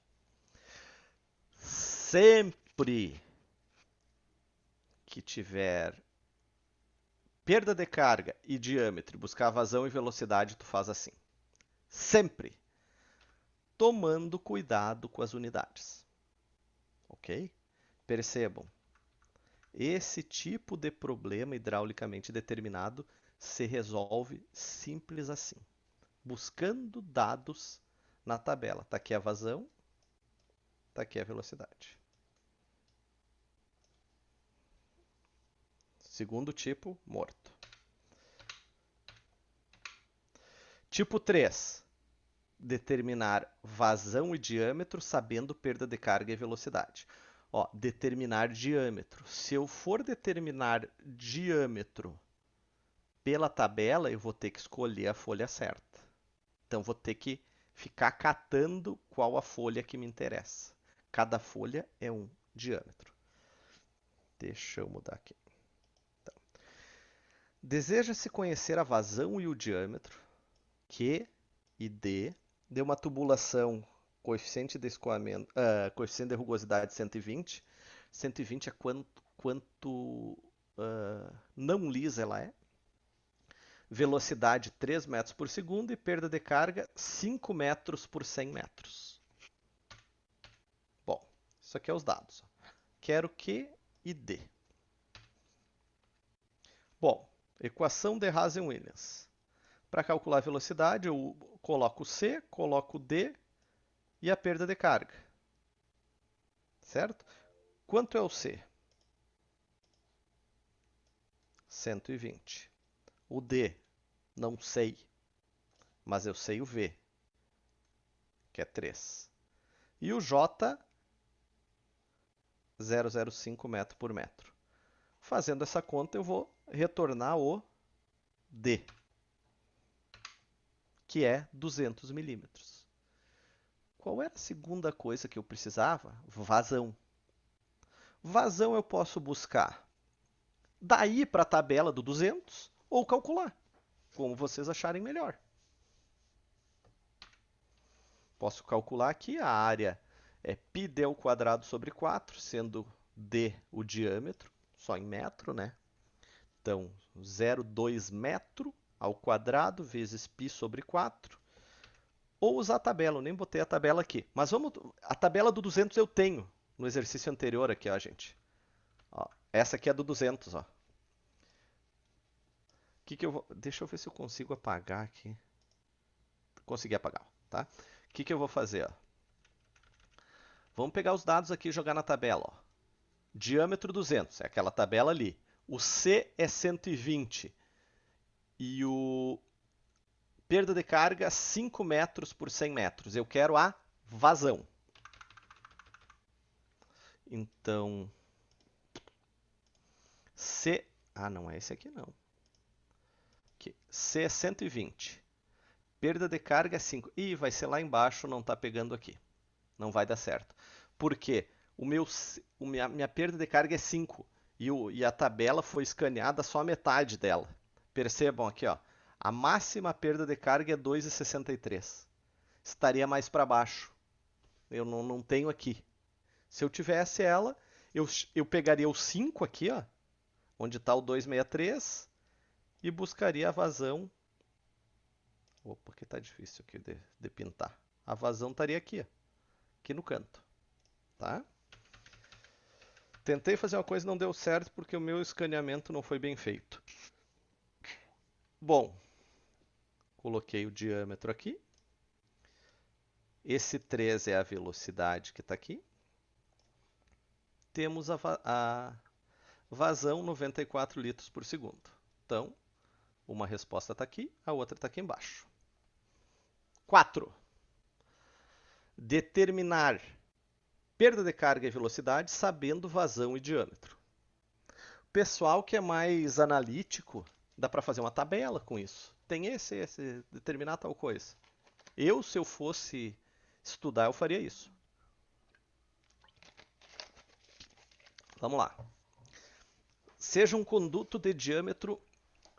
Sempre que tiver perda de carga e diâmetro, buscar vazão e velocidade, tu faz assim. Sempre. Tomando cuidado com as unidades. Ok? Percebam. Esse tipo de problema hidraulicamente determinado se resolve simples assim. Buscando dados na tabela. Está aqui a vazão, está aqui a velocidade. Segundo tipo, morto. Tipo 3. Determinar vazão e diâmetro sabendo perda de carga e velocidade. Ó, determinar diâmetro. Se eu for determinar diâmetro pela tabela, eu vou ter que escolher a folha certa. Então, vou ter que ficar catando qual a folha que me interessa. Cada folha é um diâmetro. Deixa eu mudar aqui. Então, deseja-se conhecer a vazão e o diâmetro, Q e D, de uma tubulação coeficiente de escoamento, coeficiente de rugosidade 120. 120 é quanto não lisa ela é. Velocidade 3 metros por segundo e perda de carga 5 metros por 100 metros. Bom, isso aqui é os dados. Quero Q e D. Bom, equação de Hazen-Williams. Para calcular a velocidade, eu coloco C, coloco D e a perda de carga. Certo? Quanto é o C? 120. O D, não sei, mas eu sei o V, que é 3. E o J, 0,05 metro por metro. Fazendo essa conta, eu vou retornar o D, que é 200 milímetros. Qual era a segunda coisa que eu precisava? Vazão. Vazão eu posso buscar daí para a tabela do 200 ou calcular, como vocês acharem melhor. Posso calcular aqui a área é πd ao quadrado sobre 4, sendo d o diâmetro, só em metro, né? Então, 0,2 metro ao quadrado vezes π sobre 4. Ou usar a tabela, eu nem botei a tabela aqui. Mas vamos, a tabela do 200 eu tenho no exercício anterior aqui, ó, gente. Ó, essa aqui é do 200, ó. Deixa eu ver se eu consigo apagar aqui. Consegui apagar, tá? O que eu vou fazer, ó? Vamos pegar os dados aqui e jogar na tabela, ó. Diâmetro 200, é aquela tabela ali. O C é 120 e o perda de carga 5 metros por 100 metros. Eu quero a vazão. Então, C... Ah, não é esse aqui não. aqui. C é 120. Perda de carga é 5. Ih, vai ser lá embaixo, não está pegando aqui. Não vai dar certo. Por quê? Minha perda de carga é 5. E a tabela foi escaneada só a metade dela. Percebam aqui, ó. A máxima perda de carga é 2,63. Estaria mais para baixo. Eu não tenho aqui. Se eu tivesse ela, eu pegaria o 5 aqui, ó, onde está o 263, e buscaria a vazão. Opa, que tá difícil aqui de pintar. A vazão estaria aqui, ó, aqui no canto. Tá? Tentei fazer uma coisa e não deu certo porque o meu escaneamento não foi bem feito. Bom, coloquei o diâmetro aqui. Esse 3 é a velocidade que está aqui. Temos a vazão 94 litros por segundo. Então, uma resposta está aqui, a outra está aqui embaixo. 4. Determinar perda de carga e velocidade sabendo vazão e diâmetro. O pessoal que é mais analítico, dá para fazer uma tabela com isso. Tem esse, determinar tal coisa. Se eu fosse estudar, eu faria isso. Vamos lá. Seja um conduto de diâmetro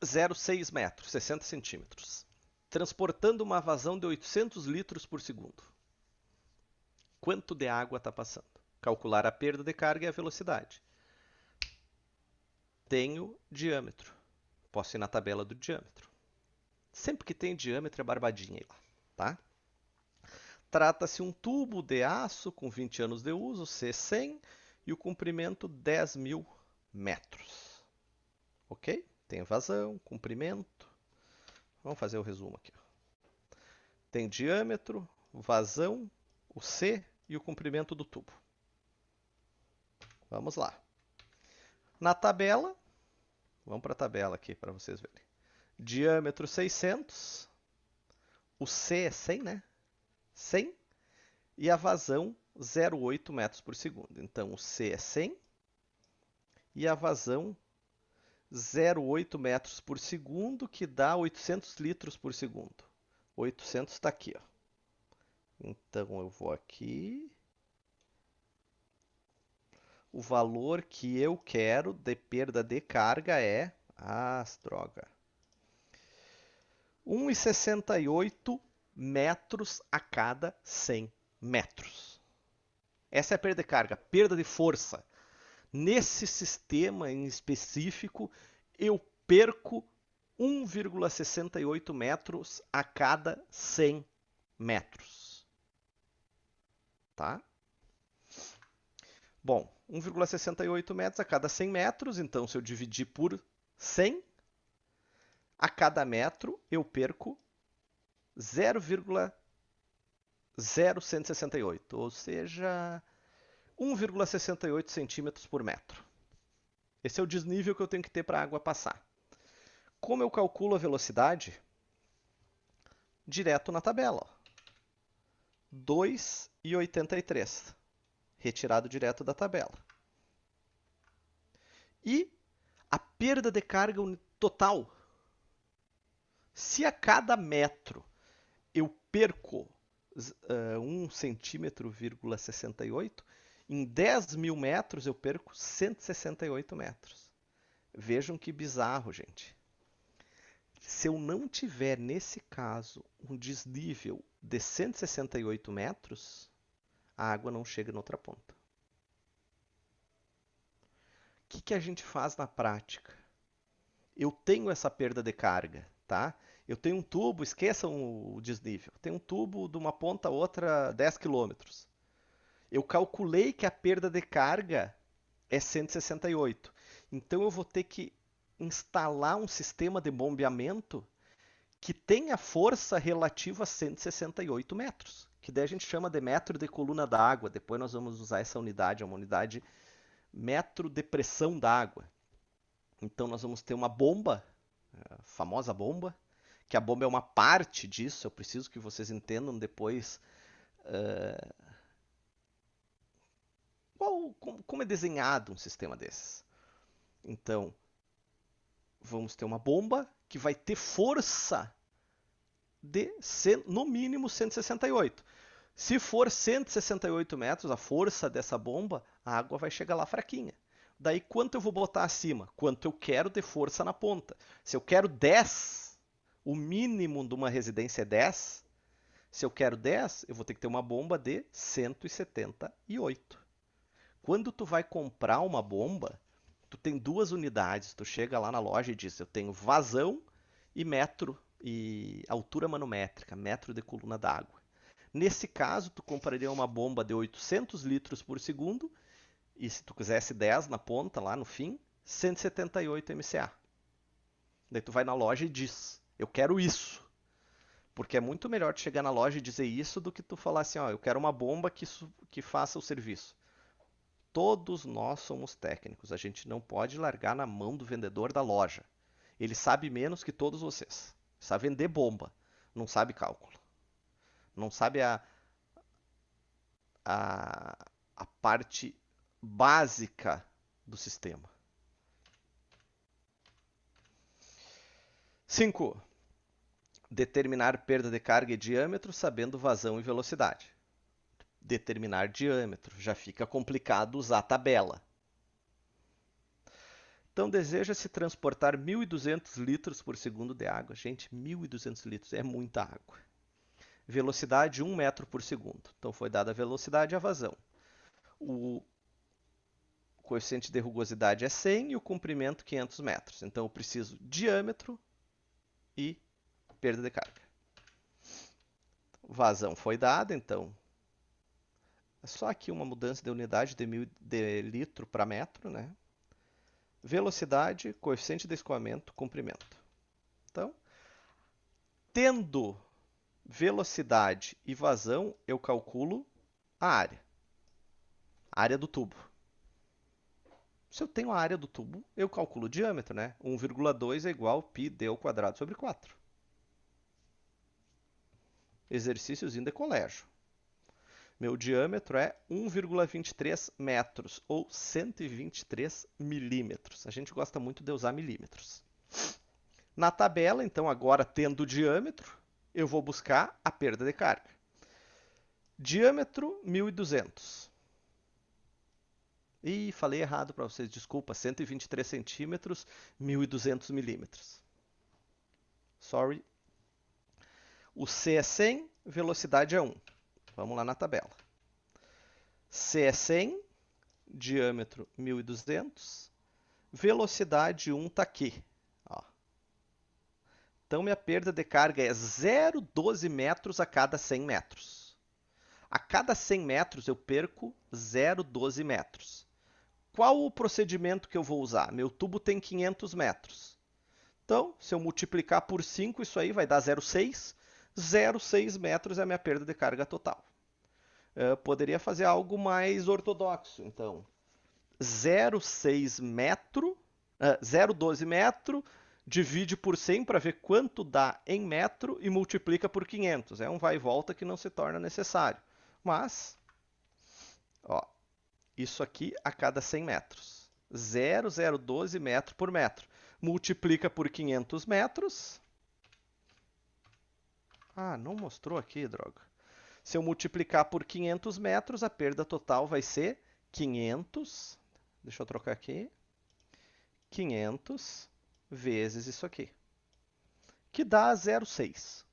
0,6 metros, 60 centímetros, transportando uma vazão de 800 litros por segundo. Quanto de água está passando? Calcular a perda de carga e a velocidade. Tenho diâmetro. Posso ir na tabela do diâmetro. Sempre que tem diâmetro é barbadinha aí lá, tá? Trata-se um tubo de aço com 20 anos de uso, C100, e o comprimento 10.000 metros. Ok? Tem vazão, comprimento. Vamos fazer o resumo aqui. Tem diâmetro, vazão, o C e o comprimento do tubo. Vamos lá. Na tabela, vamos para a tabela aqui para vocês verem. Diâmetro 600, o C é 100, né? 100 e a vazão 0,8 metros por segundo. Então o C é 100 e a vazão 0,8 metros por segundo, que dá 800 litros por segundo. 800 está aqui, ó. Então eu vou aqui. O valor que eu quero de perda de carga é... droga. 1,68 metros a cada 100 metros. Essa é a perda de carga, perda de força. Nesse sistema em específico, eu perco 1,68 metros a cada 100 metros. Tá? Bom, 1,68 metros a cada 100 metros, então se eu dividir por 100, a cada metro eu perco 0,0168, ou seja, 1,68 centímetros por metro. Esse é o desnível que eu tenho que ter para a água passar. Como eu calculo a velocidade? Direto na tabela. 2,83. Retirado direto da tabela. E a perda de carga total. Se a cada metro eu perco 1 centímetro, 68, em 10.000 metros eu perco 168 metros. Vejam que bizarro, gente. Se eu não tiver, nesse caso, um desnível de 168 metros, a água não chega na outra ponta. O que a gente faz na prática? Eu tenho essa perda de carga, tá? Eu tenho um tubo, esqueçam o desnível, tem um tubo de uma ponta a outra 10 km. Eu calculei que a perda de carga é 168. Então eu vou ter que instalar um sistema de bombeamento que tenha força relativa a 168 metros, que daí a gente chama de metro de coluna d'água. Depois nós vamos usar essa unidade, é uma unidade metro de pressão d'água. Então nós vamos ter uma bomba, a famosa bomba, que a bomba é uma parte disso. Eu preciso que vocês entendam depois como é desenhado um sistema desses. Então, vamos ter uma bomba que vai ter força de, no mínimo, 168. Se for 168 metros, a força dessa bomba, a água vai chegar lá fraquinha. Daí, quanto eu vou botar acima? Quanto eu quero de força na ponta. Se eu quero 10, o mínimo de uma residência é 10. Se eu quero 10, eu vou ter que ter uma bomba de 178. Quando tu vai comprar uma bomba, tu tem duas unidades. Tu chega lá na loja e diz, eu tenho vazão e metro, e altura manométrica, metro de coluna d'água. Nesse caso, tu compraria uma bomba de 800 litros por segundo, e se tu quisesse 10 na ponta, lá no fim, 178 MCA. Daí tu vai na loja e diz, eu quero isso. Porque é muito melhor tu chegar na loja e dizer isso do que tu falar assim, ó, eu quero uma bomba que faça o serviço. Todos nós somos técnicos, a gente não pode largar na mão do vendedor da loja. Ele sabe menos que todos vocês. Sabe vender bomba, não sabe cálculo. Não sabe a parte básica do sistema. 5. Determinar perda de carga e diâmetro sabendo vazão e velocidade. Determinar diâmetro, já fica complicado usar a tabela. Então, deseja-se transportar 1.200 litros por segundo de água. Gente, 1.200 litros é muita água. Velocidade 1 metro por segundo. Então, foi dada a velocidade e a vazão. O coeficiente de rugosidade é 100 e o comprimento 500 metros. Então, eu preciso diâmetro e perda de carga. Vazão foi dada, então é só aqui uma mudança de unidade de litro para metro, né? Velocidade, coeficiente de escoamento, comprimento. Então, tendo velocidade e vazão, eu calculo a área do tubo. Se eu tenho a área do tubo, eu calculo o diâmetro, né? 1,2 é igual πd ao quadrado sobre 4. Exercíciozinho de colégio. Meu diâmetro é 1,23 metros, ou 123 milímetros. A gente gosta muito de usar milímetros. Na tabela, então, agora tendo o diâmetro, eu vou buscar a perda de carga. Diâmetro, 1.200. Ih, falei errado para vocês, desculpa, 123 centímetros, 1.200 milímetros. Sorry. O C é 100, velocidade é 1. Vamos lá na tabela. C é 100, diâmetro 1.200, velocidade 1 está aqui. Ó. Então, minha perda de carga é 0,12 metros a cada 100 metros. A cada 100 metros eu perco 0,12 metros. Qual o procedimento que eu vou usar? Meu tubo tem 500 metros. Então, se eu multiplicar por 5, isso aí vai dar 0,6. 0,6 metros é a minha perda de carga total. Eu poderia fazer algo mais ortodoxo. Então, 0,6 metro, 0,12 metro, divide por 100 para ver quanto dá em metro e multiplica por 500. É um vai e volta que não se torna necessário. Mas, ó, isso aqui a cada 100 metros. 0,012 metro por metro. Multiplica por 500 metros. Ah, não mostrou aqui, droga. Se eu multiplicar por 500 metros, a perda total vai ser 500. Deixa eu trocar aqui. 500 vezes isso aqui. Que dá 0,6.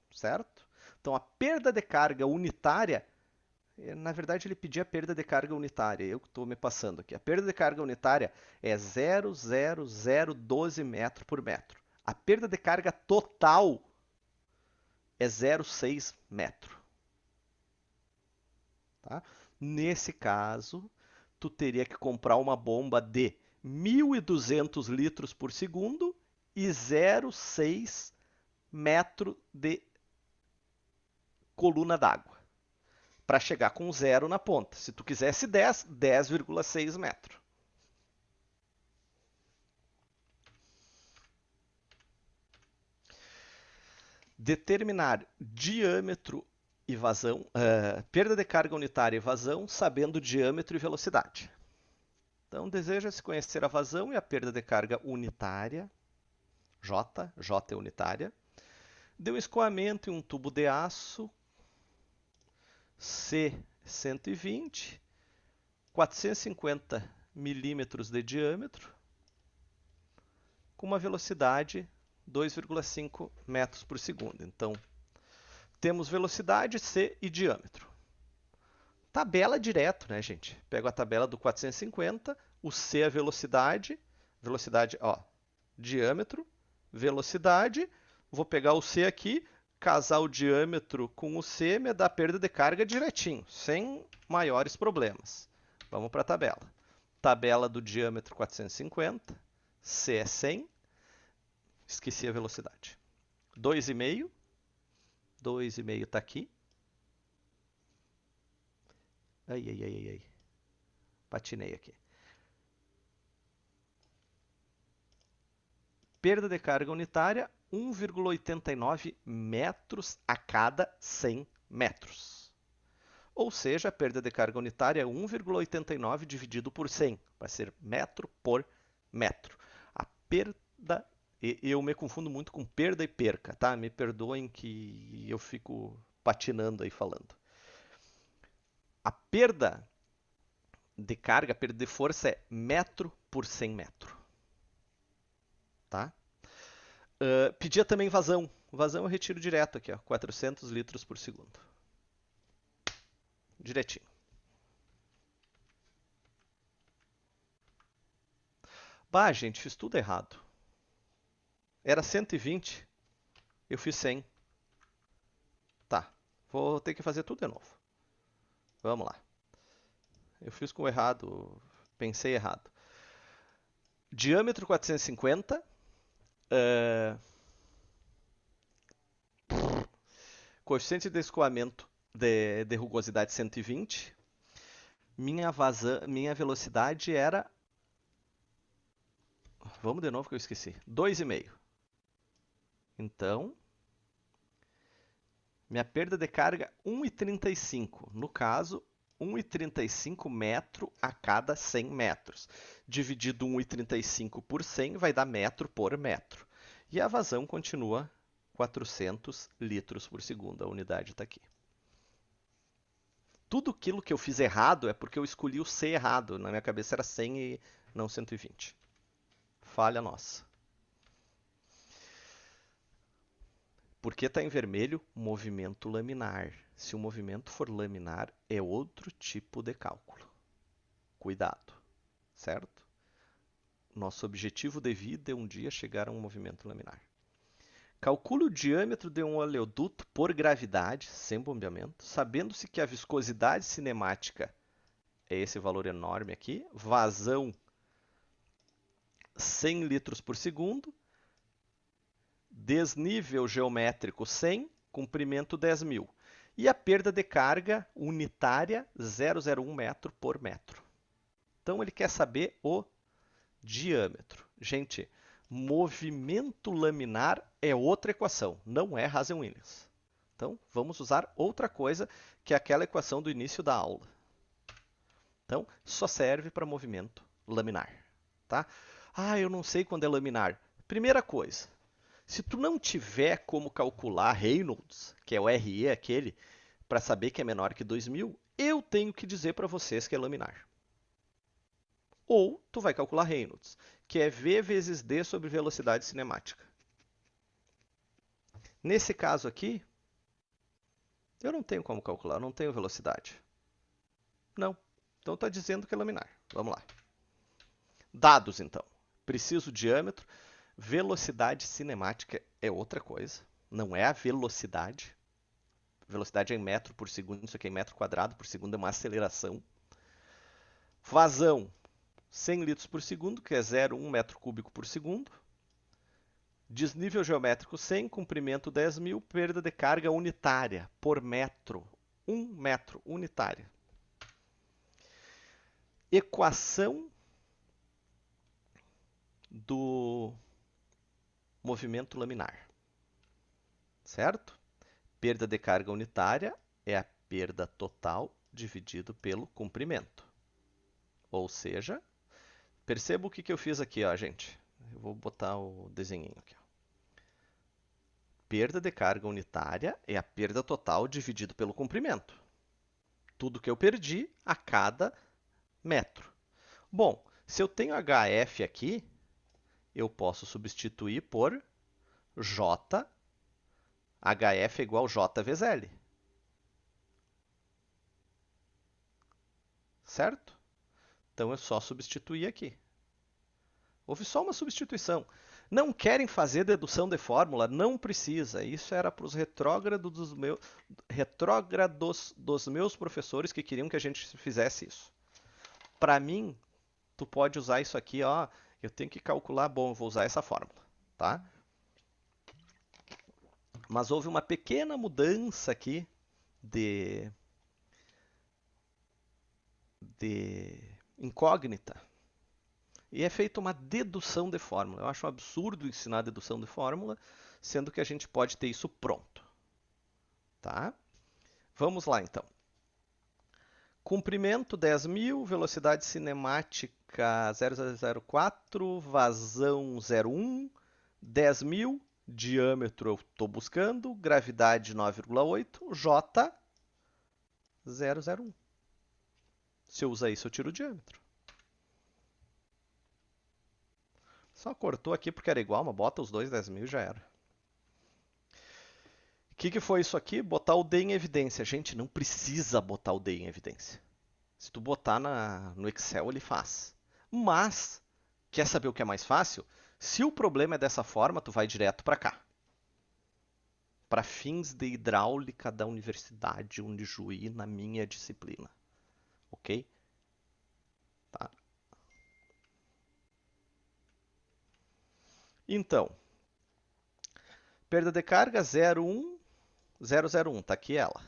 Certo? Então, a perda de carga unitária, na verdade, ele pedia a perda de carga unitária. Eu que estou me passando aqui. A perda de carga unitária é 0,0012 metro por metro. A perda de carga total é 0,6 metro. Tá? Nesse caso, tu teria que comprar uma bomba de 1.200 litros por segundo e 0,6 metro de coluna d'água para chegar com zero na ponta. Se tu quisesse 10, 10,6 metro. Determinar diâmetro e vazão, perda de carga unitária e vazão, sabendo diâmetro e velocidade. Então, deseja-se conhecer a vazão e a perda de carga unitária. J é unitária. Deu um escoamento em um tubo de aço, C 120, 450 milímetros de diâmetro, com uma velocidade 2,5 metros por segundo. Então, temos velocidade, C e diâmetro. Tabela direto, né, gente? Pego a tabela do 450, o C é a velocidade, diâmetro, velocidade, vou pegar o C aqui, casar o diâmetro com o C, me dá perda de carga direitinho, sem maiores problemas. Vamos para a tabela. Tabela do diâmetro 450, C é 100, esqueci a velocidade. 2,5, 2,5 está aqui. Ai. Patinei aqui. Perda de carga unitária, 1,89 metros a cada 100 metros. Ou seja, a perda de carga unitária é 1,89 dividido por 100, vai ser metro por metro. A perda, eu me confundo muito com perda e perca, tá? Me perdoem que eu fico patinando aí falando. A perda de carga, a perda de força é metro por 100 metro. Tá? Pedia também vazão. Vazão eu retiro direto aqui, ó, 400 litros por segundo. Direitinho. Bah, gente, fiz tudo errado. Era 120, eu fiz 100. Tá, vou ter que fazer tudo de novo. Vamos lá. Eu fiz com o errado, pensei errado. Diâmetro 450. Coeficiente de escoamento de rugosidade 120. Minha velocidade era... Vamos de novo que eu esqueci. 2,5. Então, minha perda de carga 1,35. No caso, 1,35 metro a cada 100 metros. Dividido 1,35 por 100 vai dar metro por metro. E a vazão continua 400 litros por segundo. A unidade está aqui. Tudo aquilo que eu fiz errado é porque eu escolhi o C errado. Na minha cabeça era 100 e não 120. Falha nossa. Porque está em vermelho, movimento laminar. Se o movimento for laminar, é outro tipo de cálculo. Cuidado, certo? Nosso objetivo de vida é um dia chegar a um movimento laminar. Calcule o diâmetro de um oleoduto por gravidade, sem bombeamento, sabendo-se que a viscosidade cinemática é esse valor enorme aqui, vazão 100 litros por segundo, desnível geométrico 100, comprimento 10.000. E a perda de carga unitária 0,01 metro por metro. Então ele quer saber o diâmetro. Gente, movimento laminar é outra equação, não é Hazen-Williams. Então vamos usar outra coisa que é aquela equação do início da aula. Então só serve para movimento laminar. Tá? Ah, eu não sei quando é laminar. Primeira coisa, se tu não tiver como calcular Reynolds, que é o RE aquele, para saber que é menor que 2.000, eu tenho que dizer para vocês que é laminar. Ou tu vai calcular Reynolds, que é V vezes D sobre velocidade cinemática. Nesse caso aqui, eu não tenho como calcular, não tenho velocidade. Não. Então está dizendo que é laminar. Vamos lá. Dados, então. Preciso diâmetro. Velocidade cinemática é outra coisa. Não é a velocidade. Velocidade é em metro por segundo, isso aqui é em metro quadrado por segundo, é uma aceleração. Vazão, 100 litros por segundo, que é 0,1 metro cúbico por segundo. Desnível geométrico 100, comprimento 10.000, perda de carga unitária por metro. 1 metro unitária. Equação do movimento laminar. Certo? Perda de carga unitária é a perda total dividido pelo comprimento. Ou seja, perceba o que eu fiz aqui, ó, gente. Eu vou botar o desenho aqui. Ó. Perda de carga unitária é a perda total dividido pelo comprimento. Tudo que eu perdi a cada metro. Bom, se eu tenho HF aqui, eu posso substituir por J. HF é igual J vezes L. Certo? Então é só substituir aqui. Houve só uma substituição. Não querem fazer dedução de fórmula? Não precisa. Isso era para os retrógrados dos meus professores que queriam que a gente fizesse isso. Para mim, tu pode usar isso aqui, ó. Eu tenho que calcular, bom, eu vou usar essa fórmula, tá? Mas houve uma pequena mudança aqui de incógnita. E é feita uma dedução de fórmula. Eu acho um absurdo ensinar dedução de fórmula, sendo que a gente pode ter isso pronto. Tá? Vamos lá, então. Comprimento 10.000, velocidade cinemática 0,004, vazão 0,1, 10.000, diâmetro eu estou buscando, gravidade 9,8, J 0,01. Se eu usar isso, eu tiro o diâmetro. Só cortou aqui porque era igual, mas bota os dois 10.000 e já era. O que foi isso aqui? Botar o D em evidência. Gente, não precisa botar o D em evidência. Se tu botar no Excel, ele faz. Mas, quer saber o que é mais fácil? Se o problema é dessa forma, tu vai direto para cá. Para fins de hidráulica da Universidade Unijuí, na minha disciplina. Ok? Tá. Então, perda de carga 0,1, tá aqui ela.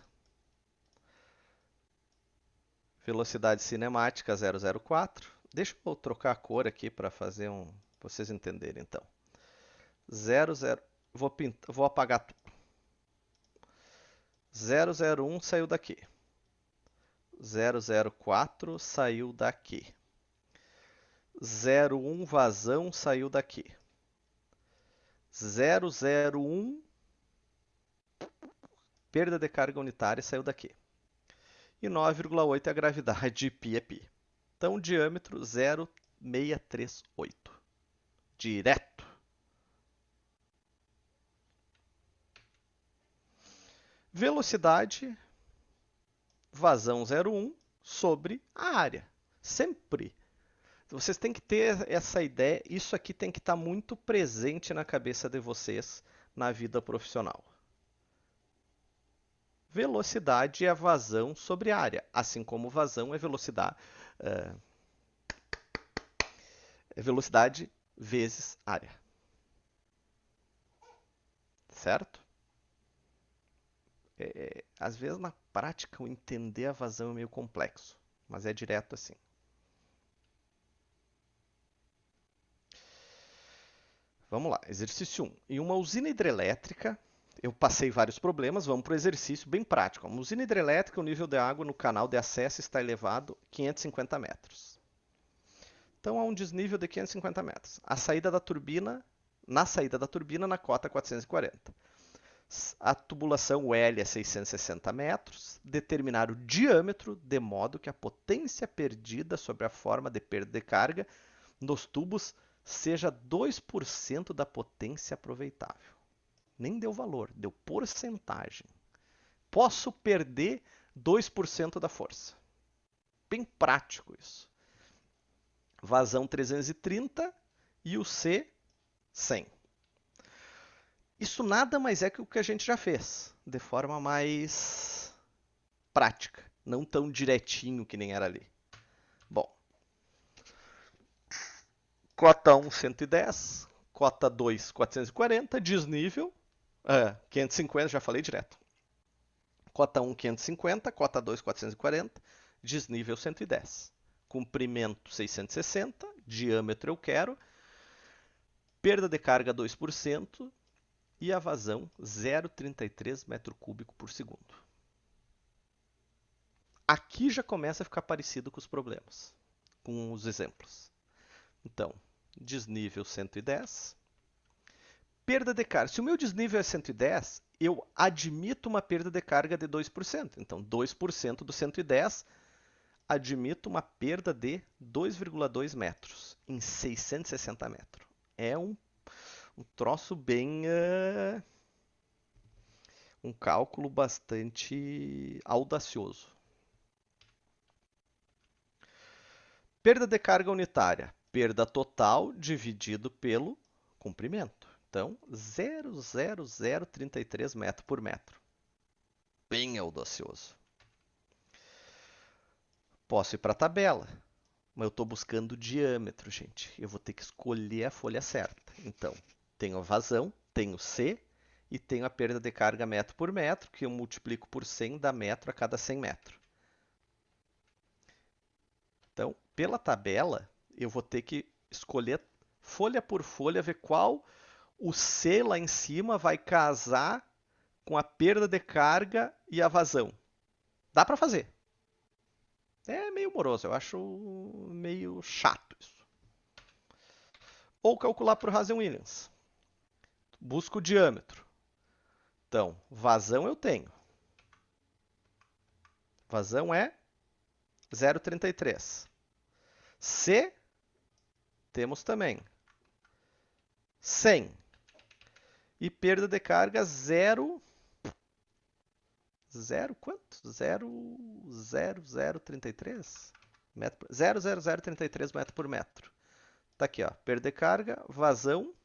Velocidade cinemática 0,04. Deixa eu trocar a cor aqui para fazer pra vocês entenderem então. 0,0, vou apagar tudo. 0,01 saiu daqui. 0,04 saiu daqui. 0,1 vazão saiu daqui. 0,01 perda de carga unitária saiu daqui. E 9,8 é a gravidade π é π. Então, diâmetro 0,638. Direto. Velocidade, vazão 0,1 sobre a área. Sempre. Vocês têm que ter essa ideia, isso aqui tem que estar muito presente na cabeça de vocês na vida profissional. Velocidade é a vazão sobre a área, assim como vazão é velocidade vezes área. Certo? Às vezes na prática o entender a vazão é meio complexo, mas é direto assim. Vamos lá, exercício 1. Em uma usina hidrelétrica, eu passei vários problemas, vamos para o exercício bem prático. Uma usina hidrelétrica, o nível de água no canal de acesso está elevado 550 metros. Então há um desnível de 550 metros. Na saída da turbina, na cota 440. A tubulação o L é 660 metros. Determinar o diâmetro de modo que a potência perdida sobre a forma de perda de carga nos tubos seja 2% da potência aproveitável. Nem deu valor, deu porcentagem. Posso perder 2% da força. Bem prático isso. Vazão 330 e o C 100. Isso nada mais é que o que a gente já fez, de forma mais prática, não tão direitinho que nem era ali. Bom, cota 1, 110, cota 2, 440, desnível, 550, já falei direto. Cota 1, 550, cota 2, 440, desnível 110. Comprimento 660, diâmetro eu quero, perda de carga 2% e a vazão 0,33 metro cúbico por segundo. Aqui já começa a ficar parecido com os problemas, com os exemplos. Então, desnível 110, perda de carga. Se o meu desnível é 110, eu admito uma perda de carga de 2%. Então, 2% do 110, admito uma perda de 2,2 metros em 660 metros. É um troço bem... um cálculo bastante audacioso. Perda de carga unitária. Perda total dividido pelo comprimento. Então, 0,0033 metro por metro. Bem audacioso. Posso ir para a tabela, mas eu estou buscando o diâmetro, gente. Eu vou ter que escolher a folha certa. Então, tenho a vazão, tenho C e tenho a perda de carga metro por metro, que eu multiplico por 100, dá metro a cada 100 metros. Então, pela tabela, eu vou ter que escolher folha por folha, ver qual o C lá em cima vai casar com a perda de carga e a vazão. Dá para fazer. É meio moroso, eu acho meio chato isso. Ou calcular por Hazen-Williams. Busco o diâmetro. Então, vazão eu tenho. Vazão é 0,33. C, temos também 100. E perda de carga 0... 0 quanto? 0,0033 metro, 0,0033 metro por metro. Tá aqui, ó. Perda de carga, vazão.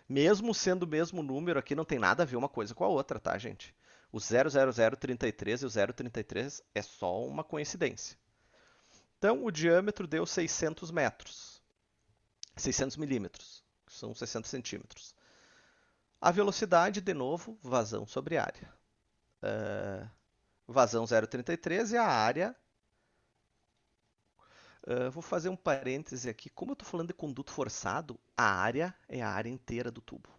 Mesmo sendo o mesmo número aqui, não tem nada a ver uma coisa com a outra, tá, gente? O 0,0033 e o 0,33 é só uma coincidência. Então, o diâmetro deu 600 metros. 600 milímetros, que são 60 centímetros. A velocidade, de novo, vazão sobre área. Vazão 0,33 e a área... vou fazer um parêntese aqui. Como eu estou falando de conduto forçado, a área é a área inteira do tubo.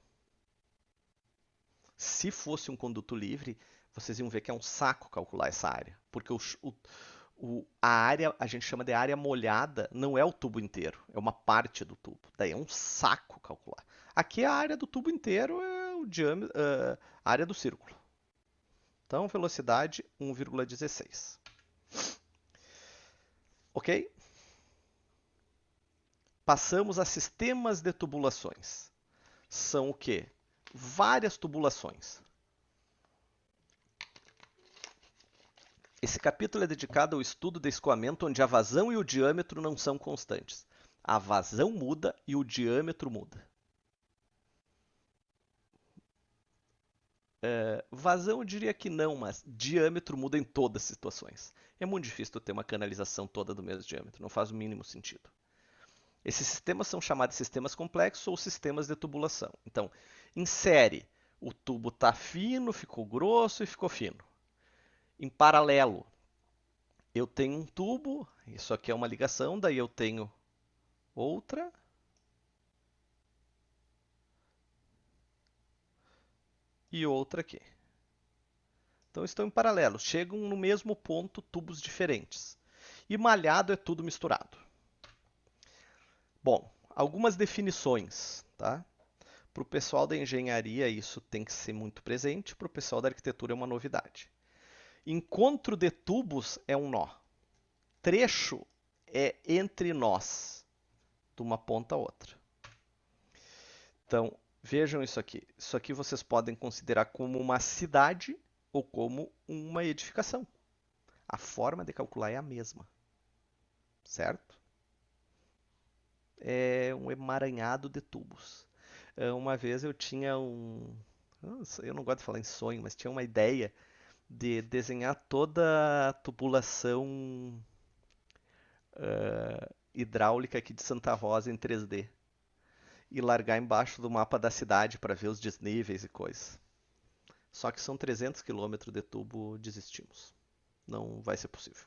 Se fosse um conduto livre, vocês iam ver que é um saco calcular essa área. Porque a área, a gente chama de área molhada, não é o tubo inteiro, é uma parte do tubo. Daí é um saco calcular. Aqui a área do tubo inteiro é o diâmetro, a área do círculo. Então, velocidade 1,16. Ok? Passamos a sistemas de tubulações. São o quê? Várias tubulações. Esse capítulo é dedicado ao estudo de escoamento onde a vazão e o diâmetro não são constantes. A vazão muda e o diâmetro muda. Vazão eu diria que não, mas diâmetro muda em todas as situações. É muito difícil ter uma canalização toda do mesmo diâmetro, não faz o mínimo sentido. Esses sistemas são chamados de sistemas complexos ou sistemas de tubulação. Então, em série, o tubo está fino, ficou grosso e ficou fino. Em paralelo, eu tenho um tubo, isso aqui é uma ligação, daí eu tenho outra. E outra aqui. Então estão em paralelo, chegam no mesmo ponto tubos diferentes. E malhado é tudo misturado. Bom, algumas definições, tá? Para o pessoal da engenharia isso tem que ser muito presente, para o pessoal da arquitetura é uma novidade. Encontro de tubos é um nó. Trecho é entre nós, de uma ponta a outra. Então, vejam isso aqui. Isso aqui vocês podem considerar como uma cidade ou como uma edificação. A forma de calcular é a mesma, certo? É um emaranhado de tubos. Uma vez eu tinha eu não gosto de falar em sonho, mas tinha uma ideia de desenhar toda a tubulação hidráulica aqui de Santa Rosa em 3D e largar embaixo do mapa da cidade para ver os desníveis e coisas. Só que são 300 km de tubo, desistimos. Não vai ser possível.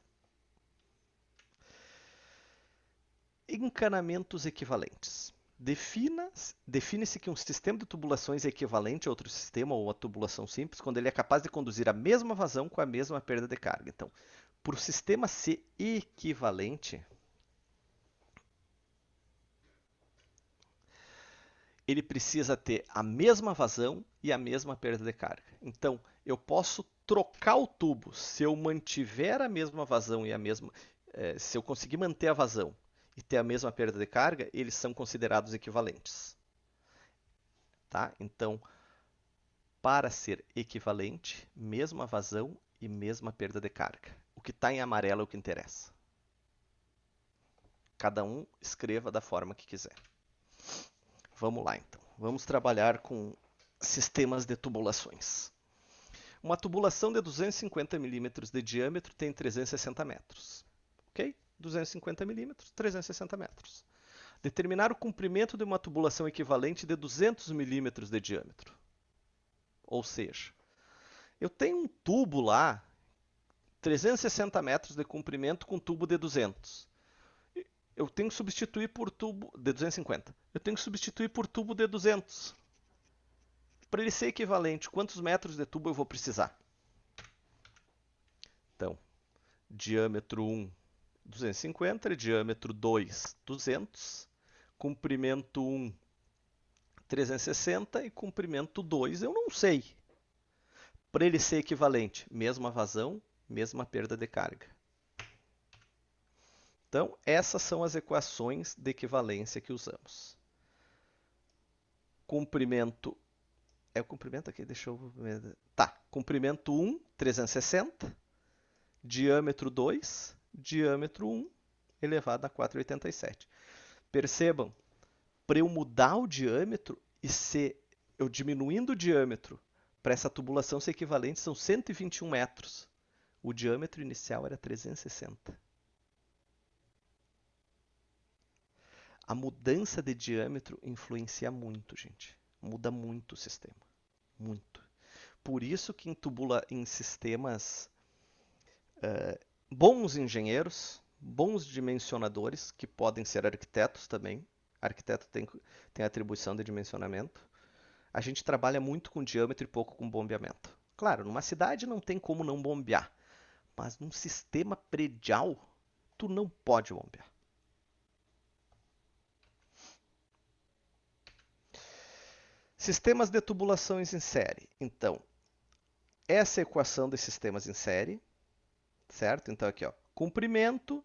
Encanamentos equivalentes. Define-se que um sistema de tubulações é equivalente a outro sistema ou a tubulação simples quando ele é capaz de conduzir a mesma vazão com a mesma perda de carga. Então, para o sistema ser equivalente, ele precisa ter a mesma vazão e a mesma perda de carga. Então, eu posso trocar o tubo se eu mantiver a mesma vazão e a mesma, se eu conseguir manter a vazão e ter a mesma perda de carga, eles são considerados equivalentes. Tá? Então, para ser equivalente, mesma vazão e mesma perda de carga. O que está em amarelo é o que interessa. Cada um escreva da forma que quiser. Vamos lá, então. Vamos trabalhar com sistemas de tubulações. Uma tubulação de 250 milímetros de diâmetro tem 360 metros. Ok? 250 milímetros, 360 metros. Determinar o comprimento de uma tubulação equivalente de 200 milímetros de diâmetro. Ou seja, eu tenho um tubo lá, 360 metros de comprimento com tubo de 200. Eu tenho que substituir por tubo de 250. Eu tenho que substituir por tubo de 200. Para ele ser equivalente, quantos metros de tubo eu vou precisar? Então, diâmetro 1, 250, diâmetro 2, 200, comprimento 1, 360 e comprimento 2, eu não sei. Para ele ser equivalente, mesma vazão, mesma perda de carga. Então, essas são as equações de equivalência que usamos. Comprimento... É o comprimento aqui? Deixa eu ver. Tá. Comprimento 1, 360. Diâmetro 2, diâmetro 1, elevado a 4,87. Percebam, para eu mudar o diâmetro e ser... Eu diminuindo o diâmetro para essa tubulação ser equivalente, são 121 metros. O diâmetro inicial era 360. A mudança de diâmetro influencia muito, gente. Muda muito o sistema. Muito. Por isso que em sistemas, bons engenheiros, bons dimensionadores, que podem ser arquitetos também, arquiteto tem atribuição de dimensionamento, a gente trabalha muito com diâmetro e pouco com bombeamento. Claro, numa cidade não tem como não bombear, mas num sistema predial, tu não pode bombear. Sistemas de tubulações em série. Então, essa é a equação dos sistemas em série, certo? Então, aqui, ó, comprimento,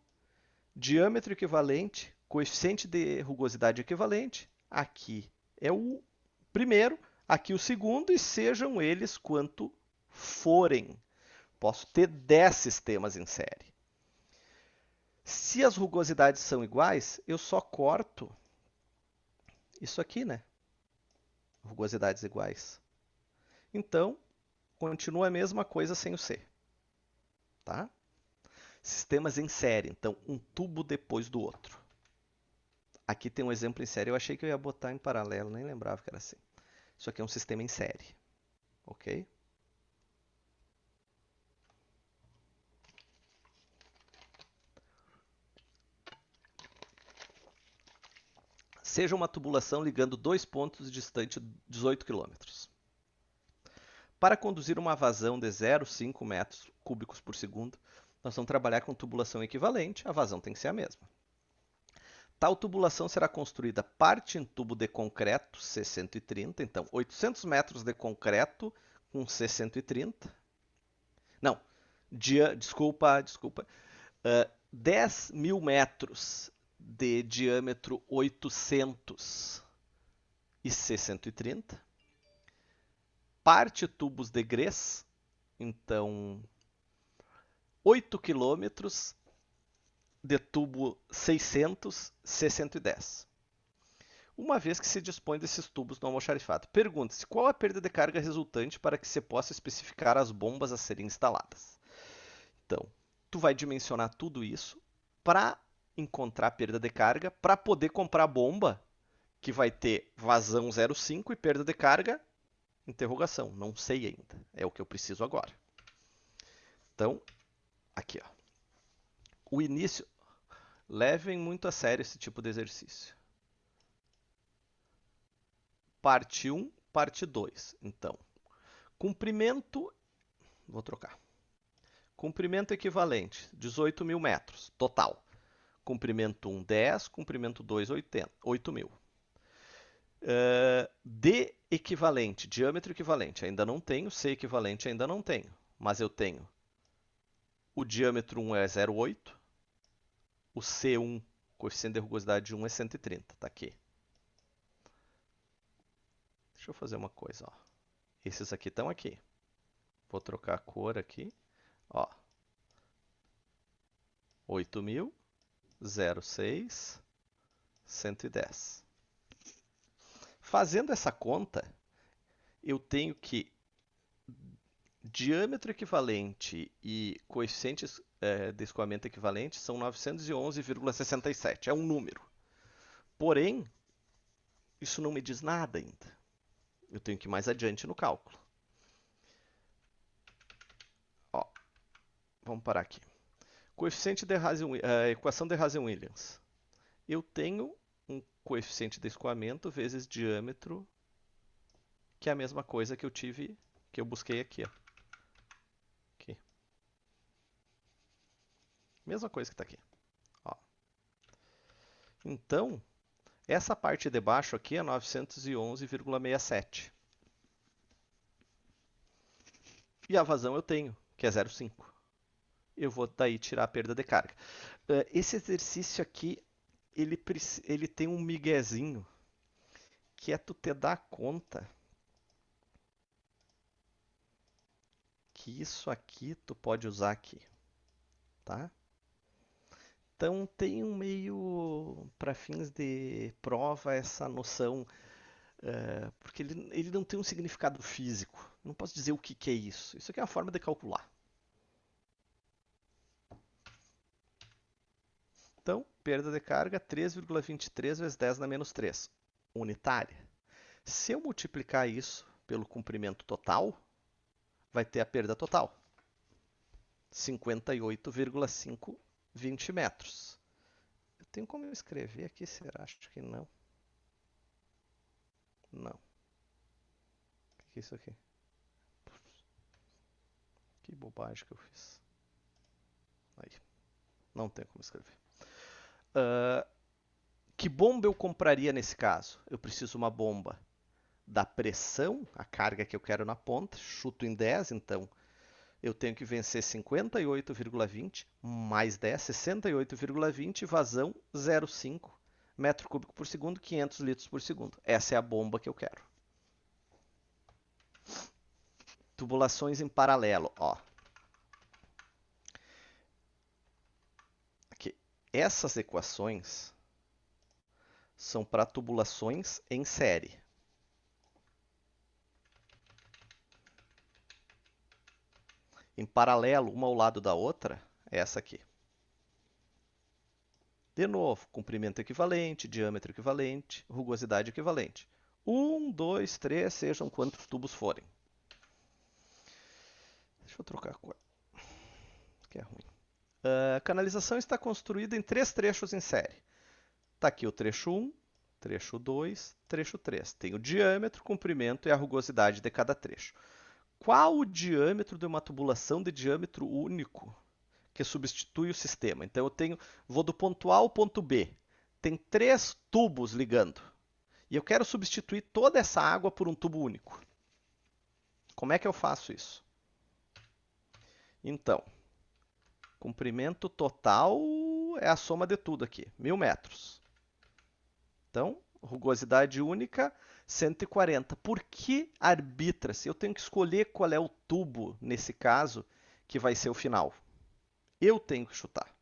diâmetro equivalente, coeficiente de rugosidade equivalente. Aqui é o primeiro, aqui o segundo, e sejam eles quanto forem. Posso ter 10 sistemas em série. Se as rugosidades são iguais, eu só corto isso aqui, né? Rugosidades iguais. Então, continua a mesma coisa sem o C. Tá? Sistemas em série, então um tubo depois do outro. Aqui tem um exemplo em série, eu achei que eu ia botar em paralelo, nem lembrava que era assim. Isso aqui é um sistema em série, ok? Seja uma tubulação ligando dois pontos distantes 18 km. Para conduzir uma vazão de 0,5 metros cúbicos por segundo, nós vamos trabalhar com tubulação equivalente, a vazão tem que ser a mesma. Tal tubulação será construída parte em tubo de concreto C130, então 800 metros de concreto com C130. Não, desculpa. 10 mil metros de diâmetro 800 e C130. Parte tubos de grés, então 8 quilômetros de tubo 600 C110. Uma vez que se dispõe desses tubos no almoxarifado, pergunta-se qual a perda de carga resultante para que se possa especificar as bombas a serem instaladas. Então, tu vai dimensionar tudo isso para encontrar a perda de carga, para poder comprar bomba que vai ter vazão 0,5 e perda de carga, interrogação, não sei ainda, é o que eu preciso agora. Então, aqui, ó. O início, levem muito a sério esse tipo de exercício. Parte 1, parte 2. Então, comprimento, vou trocar. Comprimento equivalente, 18 mil metros, total. Comprimento 1, 10, comprimento 2, 8 mil. D equivalente, diâmetro equivalente, ainda não tenho. C equivalente, ainda não tenho. Mas eu tenho o diâmetro 1 é 0,8. O C1, coeficiente de rugosidade de 1 é 130. Tá aqui. Deixa eu fazer uma coisa. Ó. Esses aqui estão aqui. Vou trocar a cor aqui. Ó. 8.000, 0,6, 110. Fazendo essa conta, eu tenho que diâmetro equivalente e coeficientes de escoamento equivalente são 911,67. É um número. Porém, isso não me diz nada ainda. Eu tenho que ir mais adiante no cálculo. Ó, vamos parar aqui. Coeficiente de equação de Hazen-Williams. Eu tenho um coeficiente de escoamento vezes diâmetro, que é a mesma coisa que eu busquei aqui. Ó. Aqui. Mesma coisa que está aqui. Ó. Então, essa parte de baixo aqui é 911,67. E a vazão eu tenho, que é 0,5. Eu vou daí tirar a perda de carga. Esse exercício aqui, ele tem um miguezinho, que é tu te dar conta que isso aqui tu pode usar aqui, tá? Então tem um meio, para fins de prova, essa noção, porque ele não tem um significado físico. Não posso dizer o que é isso. Isso aqui é uma forma de calcular. Então, perda de carga 3,23 vezes 10 na menos 3, unitária. Se eu multiplicar isso pelo comprimento total, vai ter a perda total. 58,520 metros. Eu tenho como escrever aqui, será? Acho que não. Não. O que é isso aqui? Que bobagem que eu fiz. Aí. Não tem como escrever. Que bomba eu compraria nesse caso? Eu preciso uma bomba da pressão, a carga que eu quero na ponta, chuto em 10, então eu tenho que vencer 58,20 mais 10, 68,20, vazão 0,5 metro cúbico por segundo, 500 litros por segundo. Essa é a bomba que eu quero. Tubulações em paralelo, ó. Aqui. Essas equações são para tubulações em série. Em paralelo, uma ao lado da outra, é essa aqui. De novo, comprimento equivalente, diâmetro equivalente, rugosidade equivalente. 1, 2, 3, sejam quantos tubos forem. Deixa eu trocar a cor, que é ruim. A canalização está construída em 3 trechos em série. Está aqui o trecho 1, trecho 2, trecho 3. Tem o diâmetro, comprimento e a rugosidade de cada trecho. Qual o diâmetro de uma tubulação de diâmetro único que substitui o sistema? Então eu vou do ponto A ao ponto B. Tem 3 tubos ligando. E eu quero substituir toda essa água por um tubo único. Como é que eu faço isso? Então, comprimento total é a soma de tudo aqui, 1.000 metros. Então, rugosidade única, 140. Por que arbitra-se? Eu tenho que escolher qual é o tubo, nesse caso, que vai ser o final. Eu tenho que chutar.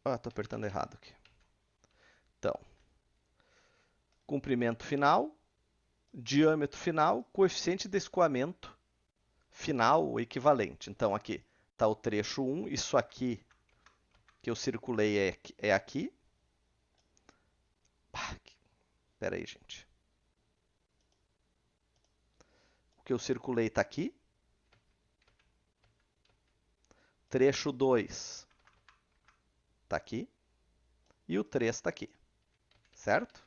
Estou apertando errado aqui. Então, comprimento final, diâmetro final, coeficiente de escoamento final equivalente. Então, aqui está o trecho 1, isso aqui que eu circulei é aqui. Espera aí, gente. O que eu circulei está aqui. Trecho 2 está aqui. E o 3 está aqui. Certo?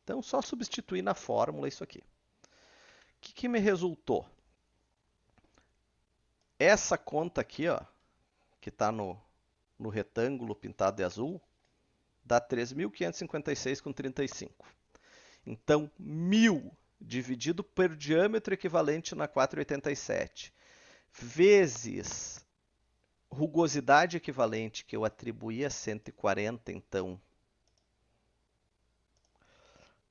Então, só substituir na fórmula isso aqui. O que me resultou? Essa conta aqui, ó, que está no retângulo pintado de azul, Dá 3.556,35. Então, 1.000 dividido por diâmetro equivalente na 487, vezes rugosidade equivalente, que eu atribuí a 140, então,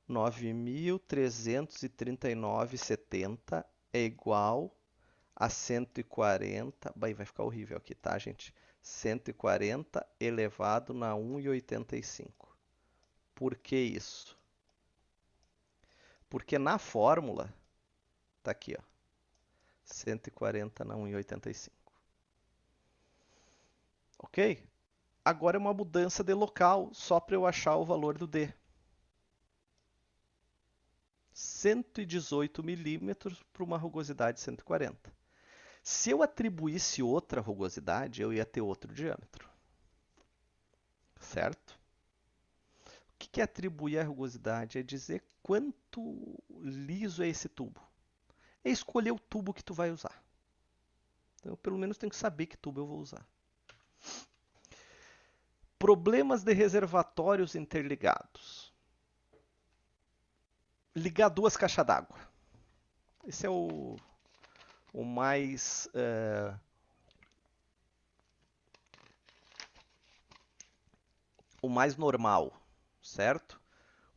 9.339,70 é igual a 140, vai ficar horrível aqui, tá, gente? 140 elevado na 1,85. Por que isso? Porque na fórmula, tá aqui, ó, 140 na 1,85. Ok? Agora é uma mudança de local, só para eu achar o valor do D. 118 milímetros para uma rugosidade de 140. Se eu atribuísse outra rugosidade, eu ia ter outro diâmetro. Certo? O que é atribuir a rugosidade? É dizer quanto liso é esse tubo. É escolher o tubo que tu vai usar. Então, eu pelo menos tenho que saber que tubo eu vou usar. Problemas de reservatórios interligados. Ligar duas caixas d'água. Esse é o mais normal, certo?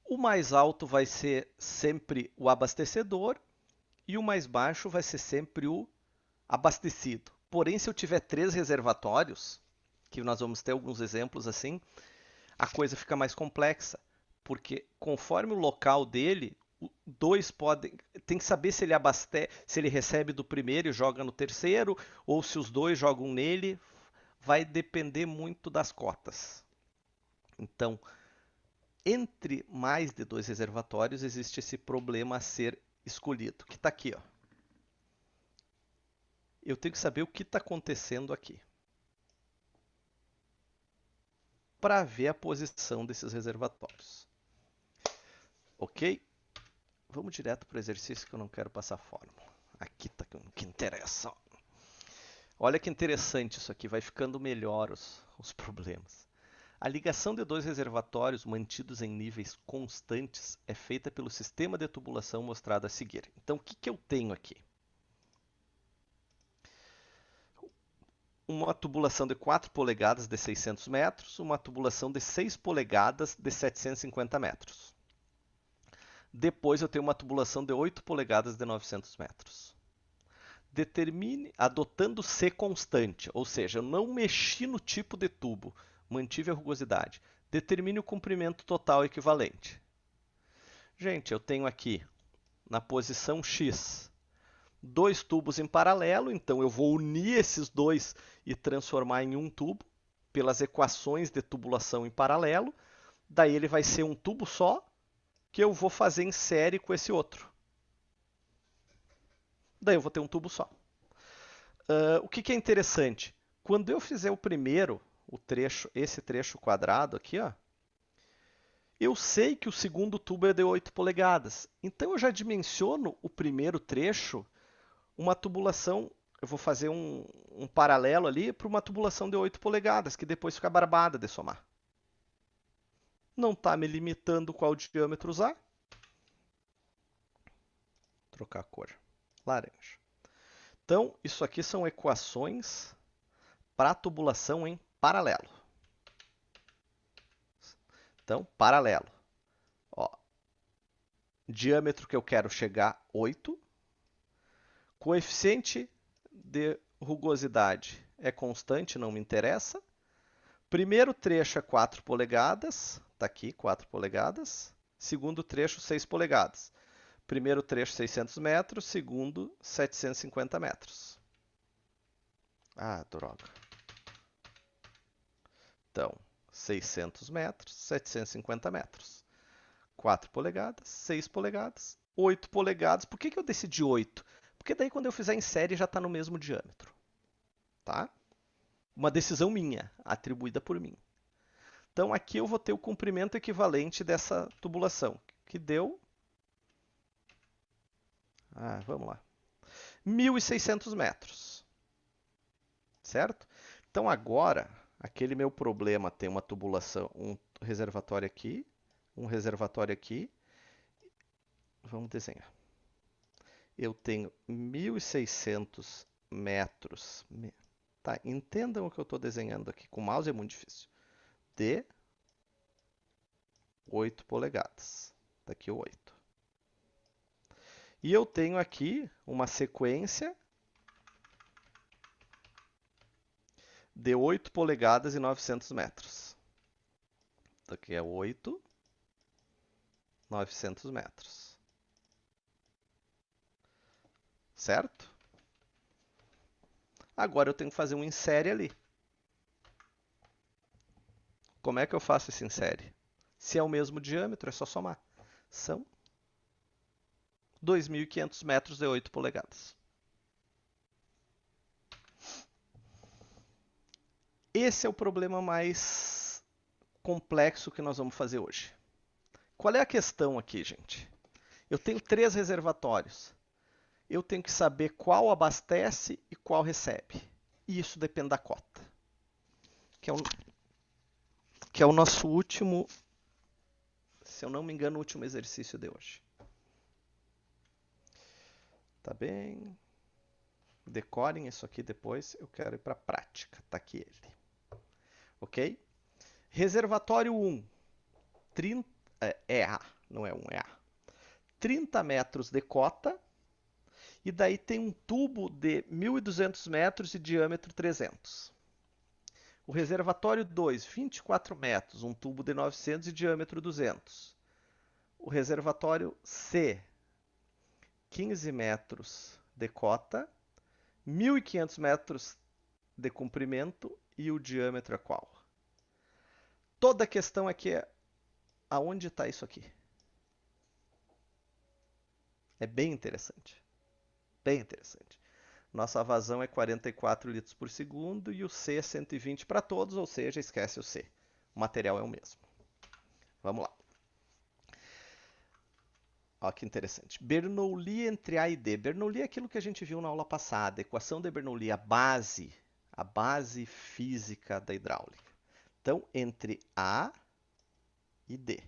O mais alto vai ser sempre o abastecedor e o mais baixo vai ser sempre o abastecido. Porém, se eu tiver 3 reservatórios, que nós vamos ter alguns exemplos assim, a coisa fica mais complexa, porque conforme o local dele, dois podem, tem que saber se ele se ele recebe do primeiro e joga no terceiro, ou se os dois jogam nele, vai depender muito das cotas. Então, entre mais de 2 reservatórios, existe esse problema a ser escolhido, que está aqui, ó. Eu tenho que saber o que está acontecendo aqui, para ver a posição desses reservatórios. Ok? Vamos direto para o exercício que eu não quero passar fórmula. Aqui está o que interessa. Olha que interessante isso aqui, vai ficando melhor os problemas. A ligação de 2 reservatórios mantidos em níveis constantes é feita pelo sistema de tubulação mostrado a seguir. Então, o que eu tenho aqui? Uma tubulação de 4 polegadas de 600 metros, uma tubulação de 6 polegadas de 750 metros. Depois eu tenho uma tubulação de 8 polegadas de 900 metros. Determine, adotando C constante, ou seja, eu não mexi no tipo de tubo, mantive a rugosidade. Determine o comprimento total equivalente. Gente, eu tenho aqui, na posição X, 2 tubos em paralelo, então eu vou unir esses dois e transformar em um tubo, pelas equações de tubulação em paralelo. Daí ele vai ser um tubo só, que eu vou fazer em série com esse outro. Daí eu vou ter um tubo só. O que é interessante? Quando eu fizer o primeiro, esse trecho quadrado aqui, ó, eu sei que o segundo tubo é de 8 polegadas. Então eu já dimensiono o primeiro trecho, uma tubulação, eu vou fazer um paralelo ali para uma tubulação de 8 polegadas, que depois fica barbada de somar. Não está me limitando qual diâmetro usar. Trocar a cor. Laranja. Então, isso aqui são equações para tubulação em paralelo. Então, paralelo. Ó, diâmetro que eu quero chegar, 8. Coeficiente de rugosidade é constante, não me interessa. Primeiro trecho é 4 polegadas. Está aqui, 4 polegadas. Segundo trecho, 6 polegadas. Primeiro trecho, 600 metros. Segundo, 750 metros. Ah, droga. Então, 600 metros, 750 metros. 4 polegadas, 6 polegadas, 8 polegadas. Por que eu decidi 8? Porque daí quando eu fizer em série já está no mesmo diâmetro. Tá? Uma decisão minha, atribuída por mim. Então aqui eu vou ter o comprimento equivalente dessa tubulação, que deu... vamos lá. 1.600 metros. Certo? Então agora, aquele meu problema tem uma tubulação, reservatório aqui, um reservatório aqui. Vamos desenhar. Eu tenho 1.600 metros. Tá, entendam o que eu estou desenhando aqui. Com o mouse é muito difícil. De 8 polegadas. Daqui o 8. E eu tenho aqui uma sequência de 8 polegadas e 900 metros. Daqui é 8, 900 metros. Certo? Agora eu tenho que fazer um insere ali. Como é que eu faço esse insere? Se é o mesmo diâmetro, é só somar. São 2.500 metros de 8 polegadas. Esse é o problema mais complexo que nós vamos fazer hoje. Qual é a questão aqui, gente? Eu tenho 3 reservatórios. Eu tenho que saber qual abastece e qual recebe. E isso depende da cota. Que é o nosso último, se eu não me engano, o último exercício de hoje. Tá bem? Decorem isso aqui depois. Eu quero ir para a prática. Tá aqui ele. Ok? Reservatório 1. 30, é A, não é 1, é A. 30 metros de cota. E daí tem um tubo de 1.200 metros e diâmetro 300. O reservatório 2, 24 metros, um tubo de 900 e diâmetro 200. O reservatório C, 15 metros de cota, 1.500 metros de comprimento e o diâmetro é qual? Toda a questão aqui é aonde está isso aqui. É bem interessante. Bem interessante. Nossa vazão é 44 litros por segundo e o C é 120 para todos, ou seja, esquece o C. O material é o mesmo. Vamos lá. Olha que interessante. Bernoulli entre A e D. Bernoulli é aquilo que a gente viu na aula passada. Equação de Bernoulli, a base física da hidráulica. Então, entre A e D.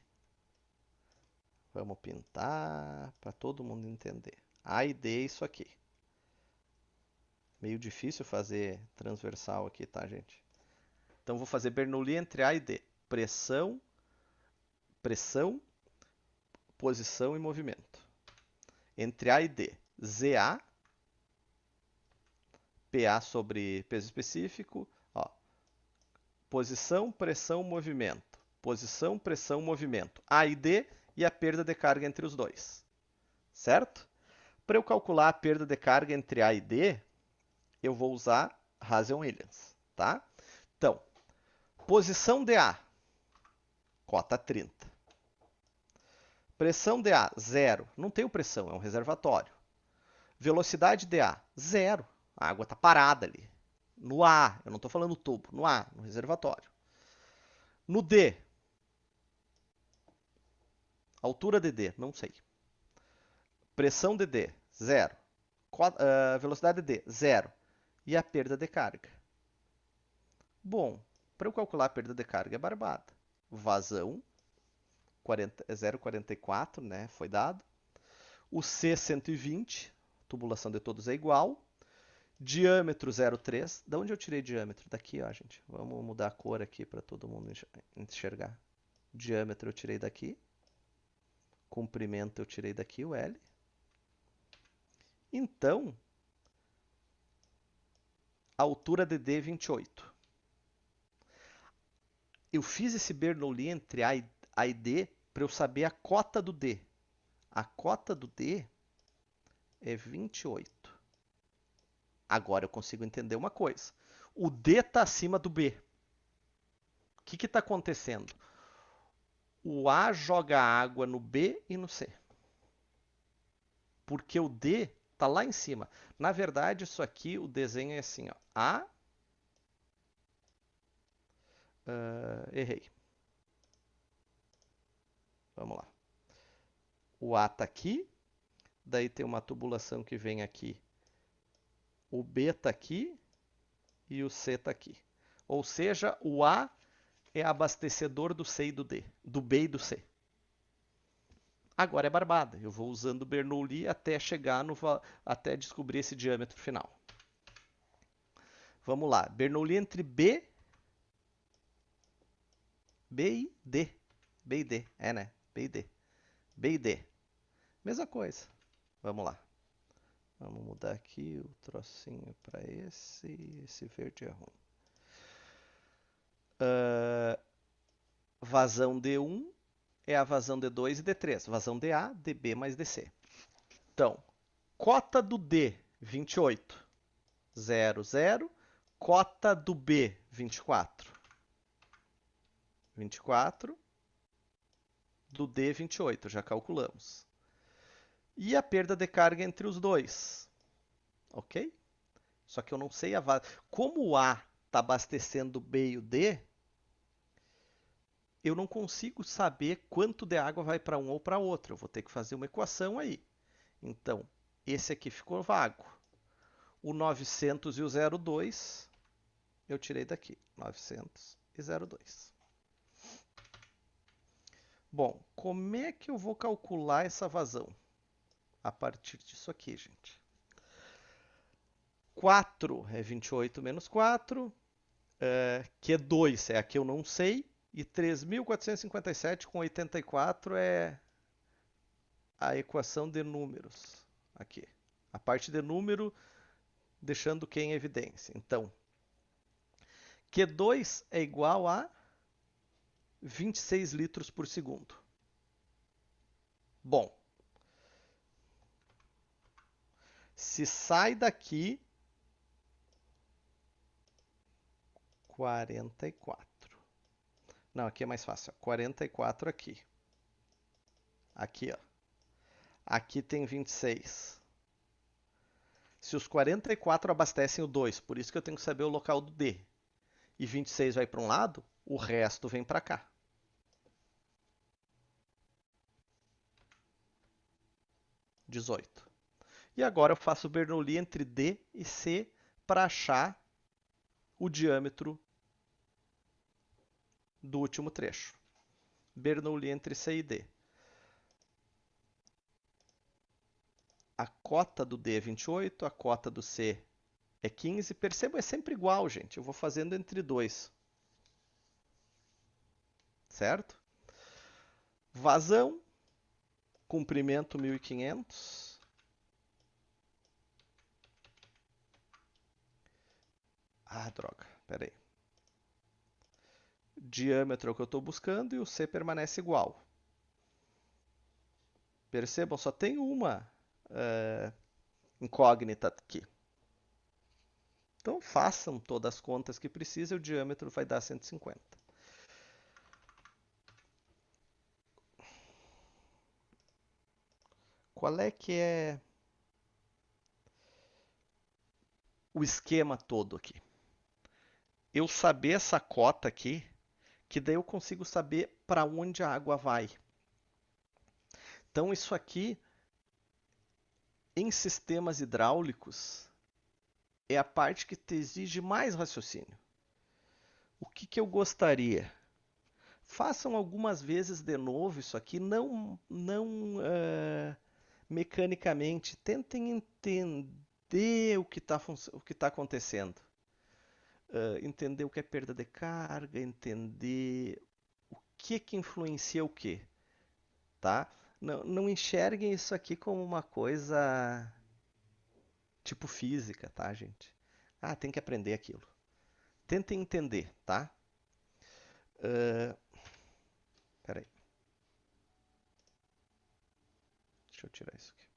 Vamos pintar para todo mundo entender. A e D é isso aqui. Meio difícil fazer transversal aqui, tá, gente? Então, vou fazer Bernoulli entre A e D. Pressão, posição e movimento. Entre A e D, ZA, PA sobre peso específico, ó, posição, pressão, movimento. Posição, pressão, movimento. A e D e a perda de carga entre os dois. Certo? Para eu calcular a perda de carga entre A e D, eu vou usar Hazen-Williams, tá? Então, posição de A, cota 30. Pressão de A, 0. Não tenho pressão, é um reservatório. Velocidade de A, 0. A água está parada ali. No A, eu não estou falando no tubo, no A, no reservatório. No D, altura de D, não sei. Pressão de D, 0. Velocidade de D, 0. E a perda de carga? Bom, para eu calcular a perda de carga é barbada. Vazão, 0,44, né? Foi dado. O C, 120. Tubulação de todos é igual. Diâmetro 0,3. Da onde eu tirei diâmetro? Daqui, ó, gente. Vamos mudar a cor aqui para todo mundo enxergar. Diâmetro eu tirei daqui. Comprimento eu tirei daqui, o L. Então, a altura de D é 28. Eu fiz esse Bernoulli entre A e D para eu saber a cota do D. A cota do D é 28. Agora eu consigo entender uma coisa. O D está acima do B. O que está acontecendo? O A joga água no B e no C. Porque o D está lá em cima. Na verdade, isso aqui, o desenho é assim, ó. A. Errei. Vamos lá. O A está aqui. Daí tem uma tubulação que vem aqui. O B está aqui e o C está aqui. Ou seja, o A é abastecedor do C e do D, do B e do C. Agora é barbada. Eu vou usando Bernoulli até chegar até descobrir esse diâmetro final. Vamos lá. Bernoulli entre B e D. B e D. É, né? B e D. B e D. Mesma coisa. Vamos lá. Vamos mudar aqui o trocinho para esse. Esse verde é ruim. Vazão D1 é a vazão D2 e D3. Vazão DA, DB mais DC. Então, cota do D, 28. 0, 0. Cota do B, 24. 24. Do D, 28. Já calculamos. E a perda de carga entre os dois. Ok? Só que eu não sei a vazão. Como o A está abastecendo o B e o D, eu não consigo saber quanto de água vai para um ou para outro. Eu vou ter que fazer uma equação aí. Então, esse aqui ficou vago. O 900 e o 0,2 eu tirei daqui. 900 e 0,2. Bom, como é que eu vou calcular essa vazão? A partir disso aqui, gente. 4 é 28 menos 4. Q2 é a que eu não sei. E 3.457 com 84 é a equação de números. Aqui. A parte de número deixando Q em evidência. Então, Q2 é igual a 26 litros por segundo. Bom, se sai daqui 44. Não, aqui é mais fácil. 44 aqui. Aqui, ó. Aqui tem 26. Se os 44 abastecem o 2, por isso que eu tenho que saber o local do D. E 26 vai para um lado, o resto vem para cá. (18). E agora eu faço o Bernoulli entre D e C para achar o diâmetro do último trecho. Bernoulli entre C e D. A cota do D é 28, a cota do C é 15. Perceba, é sempre igual, gente. Eu vou fazendo entre 2. Certo? Vazão, comprimento 1500. Ah, droga, peraí. Diâmetro é o que eu estou buscando e o C permanece igual. Percebam, só tem uma incógnita aqui. Então façam todas as contas que precisa e o diâmetro vai dar 150. Qual é que é o esquema todo aqui? Eu saber essa cota aqui, que daí eu consigo saber para onde a água vai. Então isso aqui, em sistemas hidráulicos, é a parte que te exige mais raciocínio. O que eu gostaria? Façam algumas vezes de novo isso aqui, não mecanicamente. Tentem entender o que está acontecendo. Entender o que é perda de carga, entender o que influencia o que. Tá? Não enxerguem isso aqui como uma coisa tipo física, tá, gente? Ah, tem que aprender aquilo. Tentem entender, tá? Peraí. Deixa eu tirar isso aqui.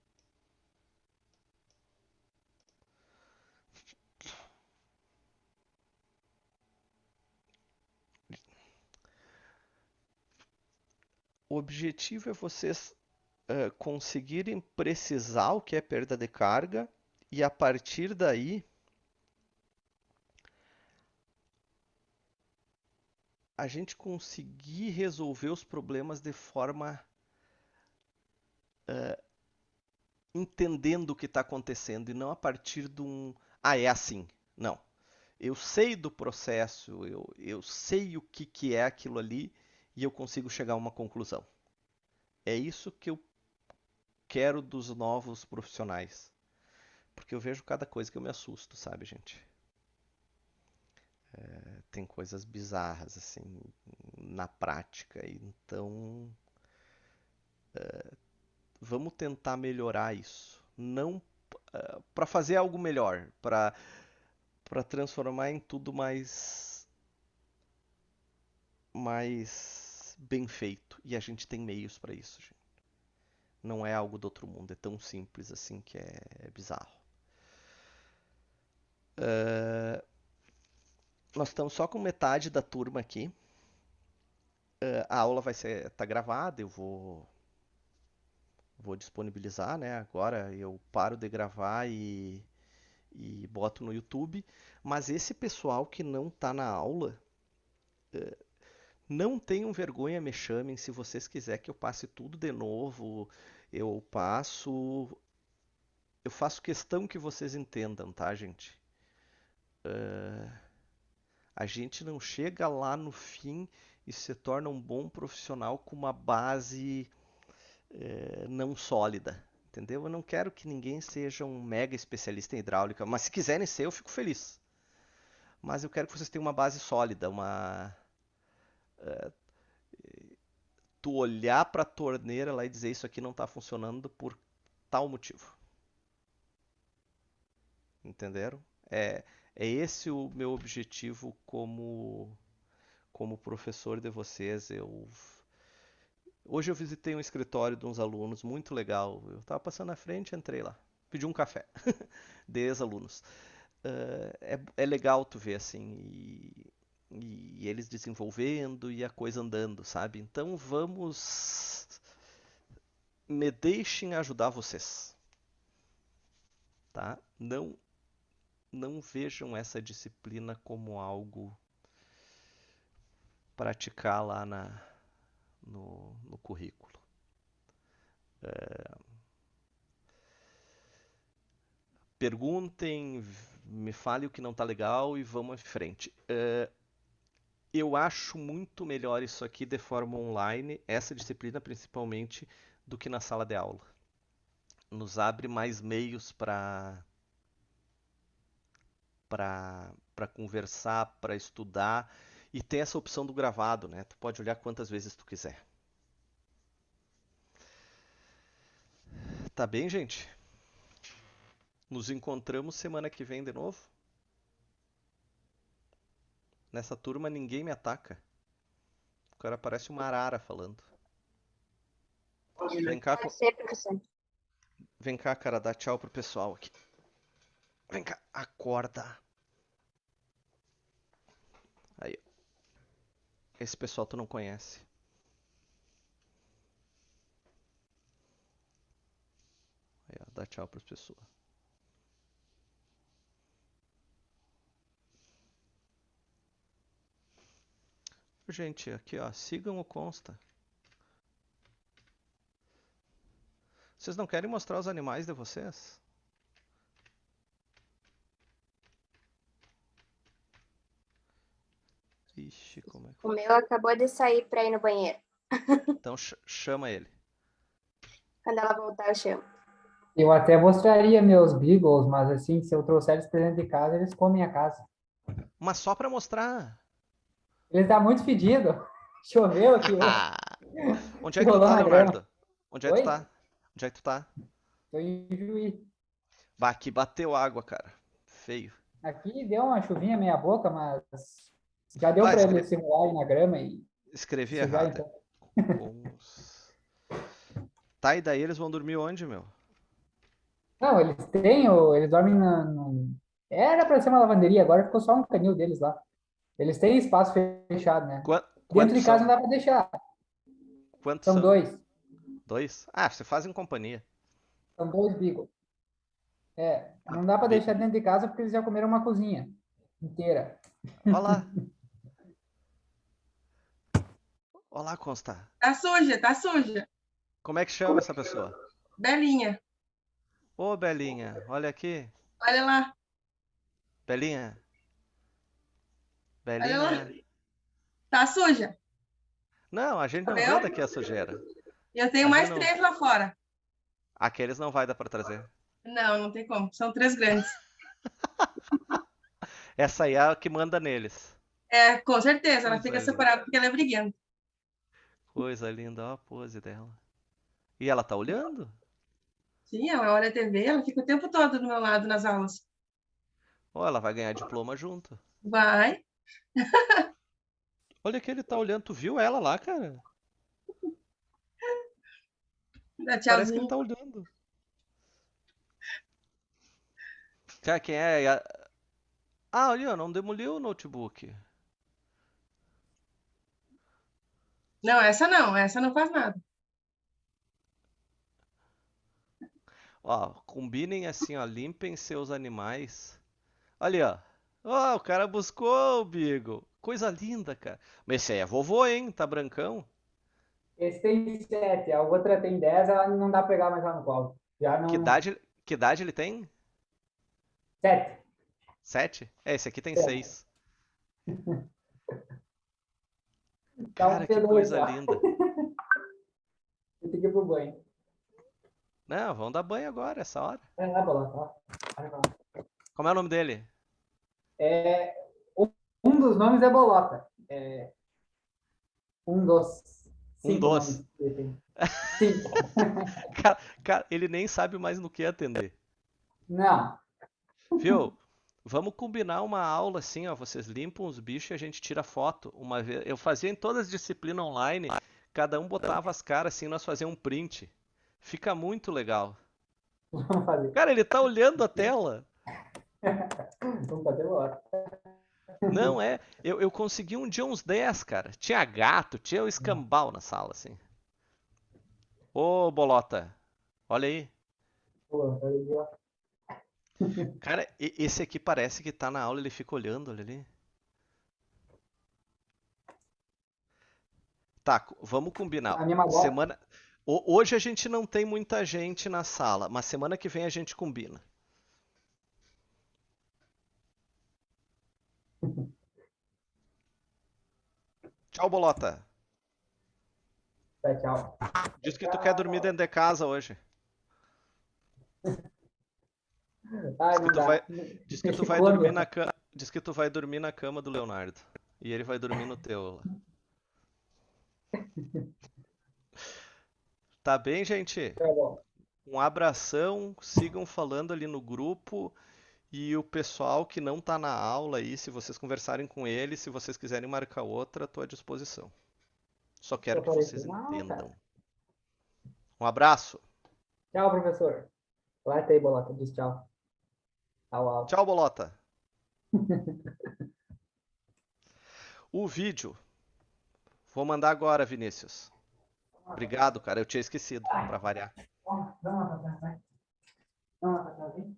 O objetivo é vocês conseguirem precisar o que é perda de carga e a partir daí a gente conseguir resolver os problemas de forma entendendo o que está acontecendo e não a partir de um é assim. Não. eu sei do processo, eu sei o que é aquilo ali e eu consigo chegar a uma conclusão. É isso que eu quero dos novos profissionais. Porque eu vejo cada coisa que eu me assusto, sabe, gente? Tem coisas bizarras, assim, na prática. Então, vamos tentar melhorar isso. Não para fazer algo melhor, para transformar em tudo mais bem feito. E a gente tem meios para isso, gente. Não é algo do outro mundo, é tão simples assim que é bizarro. Nós estamos só com metade da turma aqui. A aula tá gravada, eu vou disponibilizar, né? Agora eu paro de gravar e boto no YouTube. Mas esse pessoal que não tá na aula, não tenham vergonha, me chamem. Se vocês quiserem que eu passe tudo de novo, eu passo. Eu faço questão que vocês entendam, tá, gente? A gente não chega lá no fim e se torna um bom profissional com uma base não sólida, entendeu? Eu não quero que ninguém seja um mega especialista em hidráulica, mas se quiserem ser, eu fico feliz. Mas eu quero que vocês tenham uma base sólida, tu olhar para a torneira lá e dizer isso aqui não está funcionando por tal motivo. Entenderam? É esse o meu objetivo como professor de vocês. Hoje eu visitei um escritório de uns alunos, muito legal. Eu estava passando na frente, entrei lá, pedi um café de ex-alunos. É legal tu ver assim, e eles desenvolvendo e a coisa andando, sabe? Então me deixem ajudar vocês, tá? Não vejam essa disciplina como algo praticar lá no currículo. Perguntem, me fale o que não está legal e vamos em frente. Eu acho muito melhor isso aqui de forma online, essa disciplina principalmente, do que na sala de aula. Nos abre mais meios para conversar, para estudar e tem essa opção do gravado, né? Tu pode olhar quantas vezes tu quiser. Tá bem, gente? Nos encontramos semana que vem de novo. Nessa turma ninguém me ataca. O cara parece uma arara falando. Vem cá, Pode ser, professor. vem cá, cara, dá tchau pro pessoal aqui. Vem cá, acorda. Aí, esse pessoal tu não conhece. Aí, ó, dá tchau pras pessoas. Gente, aqui ó, sigam o Consta. Vocês não querem mostrar os animais de vocês? Ixi, como é que... O meu acabou de sair para ir no banheiro. Então chama ele. Quando ela voltar, eu chamo. Eu até mostraria meus beagles, mas assim, se eu trouxer eles pra dentro de casa, eles comem a casa. Mas só pra mostrar. Eles dão muito fedido. Choveu aqui, Onde que é que tu rolou tá, na grama. Leonardo? Onde é que tu Oi? tá? Onde é que tu tá? Tô em Juí. Bah, aqui bateu água, cara. Feio. Aqui deu uma chuvinha meia boca, mas já deu Bah, pra eles se rolarem na grama e escrevi sujar errado. então. Tá, e daí eles vão dormir onde, meu? Não, eles dormem Era pra ser uma lavanderia, agora ficou só um canil deles lá. Eles têm espaço fechado, né? Dentro Quantos de casa não são? dá pra deixar. Quantos São são? dois. Dois? Ah, você faz em companhia. São dois beagles. Não dá pra Be- deixar dentro de casa porque eles já comeram uma cozinha inteira. Olha lá. Olha lá, Consta. Tá suja, tá suja. Como é que chama essa pessoa? Belinha, Ô, Belinha, olha aqui. olha lá. Belinha, Olha lá. Belinha. Tá suja. Não, a gente Tá não vê vendo? daqui a sujeira. E eu tenho A gente mais não. 3 lá fora. Aqueles não vai dar pra trazer. Não, não tem como. São 3 grandes. Essa aí é a que manda neles. É, com certeza. Ela Coisa fica linda. separada porque ela é briguenta. Coisa linda, ó a pose dela. E ela tá olhando? Sim, ela olha a TV, ela fica o tempo todo do meu lado nas aulas. Ó, ela vai ganhar diploma junto. Vai, Olha que ele tá olhando. Tu viu ela lá, cara? dá Parece que ele tchauzinho. tá olhando. Cara, quem é? Ah, olha, não demoliu o notebook. Não, essa não faz nada. Ó, combinem assim, ó, limpem seus animais. Olha, ó, o cara buscou o Beagle. Coisa linda, cara. Mas esse aí é vovô, hein? Tá brancão. Esse tem 7, a outra tem 10, ela não dá pra pegar mais lá no colo. Já Que não. idade, que idade ele tem? 7. 7? É, esse aqui tem É, 6. tá um Cara, que P2 coisa já. linda. Eu tenho que ir pro banho. Não, vamos dar banho agora, essa hora. É, lá, Bolota, ó. Olha lá. Como é o nome dele? É, um dos nomes é Bolota. É, um dos Um 5 dos. nomes que ele tem. 5. Cara, ele nem sabe mais no que atender. Não. Viu? Vamos combinar uma aula assim, ó. Vocês limpam os bichos e a gente tira foto. Uma vez, eu fazia em todas as disciplinas online, cada um botava as caras assim, nós fazíamos um print. Fica muito legal. Vamos fazer. Cara, ele tá olhando a tela. Vamos fazer Bolota. Não é, eu consegui um dia uns 10, cara. Tinha gato, tinha o escambau na sala, assim. Ô, Bolota, olha aí. Pô, olha ali, ó. Cara, esse aqui parece que tá na aula, ele fica olhando, olha ali. Tá, vamos combinar. A minha magola. Hoje a gente não tem muita gente na sala, mas semana que vem a gente combina. Tchau, Bolota. Tá, tchau. Diz que tu quer dormir dentro de casa hoje. Ai, Diz que não tu dá. vai, diz que tu vai Quando? dormir na cama, diz que tu vai dormir na cama do Leonardo. E ele vai dormir no teu lá. Tá bem, gente? Tá bom. Um abração, sigam falando ali no grupo e o pessoal que não tá na aula aí, se vocês conversarem com ele, se vocês quiserem marcar outra, tô à disposição. Só quero Eu que falei vocês assim, não, cara. entendam. Um abraço. Tchau, professor. Vai ter aí, Bolota. Diz tchau. Au, au. Tchau, Bolota. O vídeo. Vou mandar agora, Vinícius. Obrigado, cara. Eu tinha esquecido, pra variar. Vamos lá pra trás, vai. Vamos lá pra trás, vem.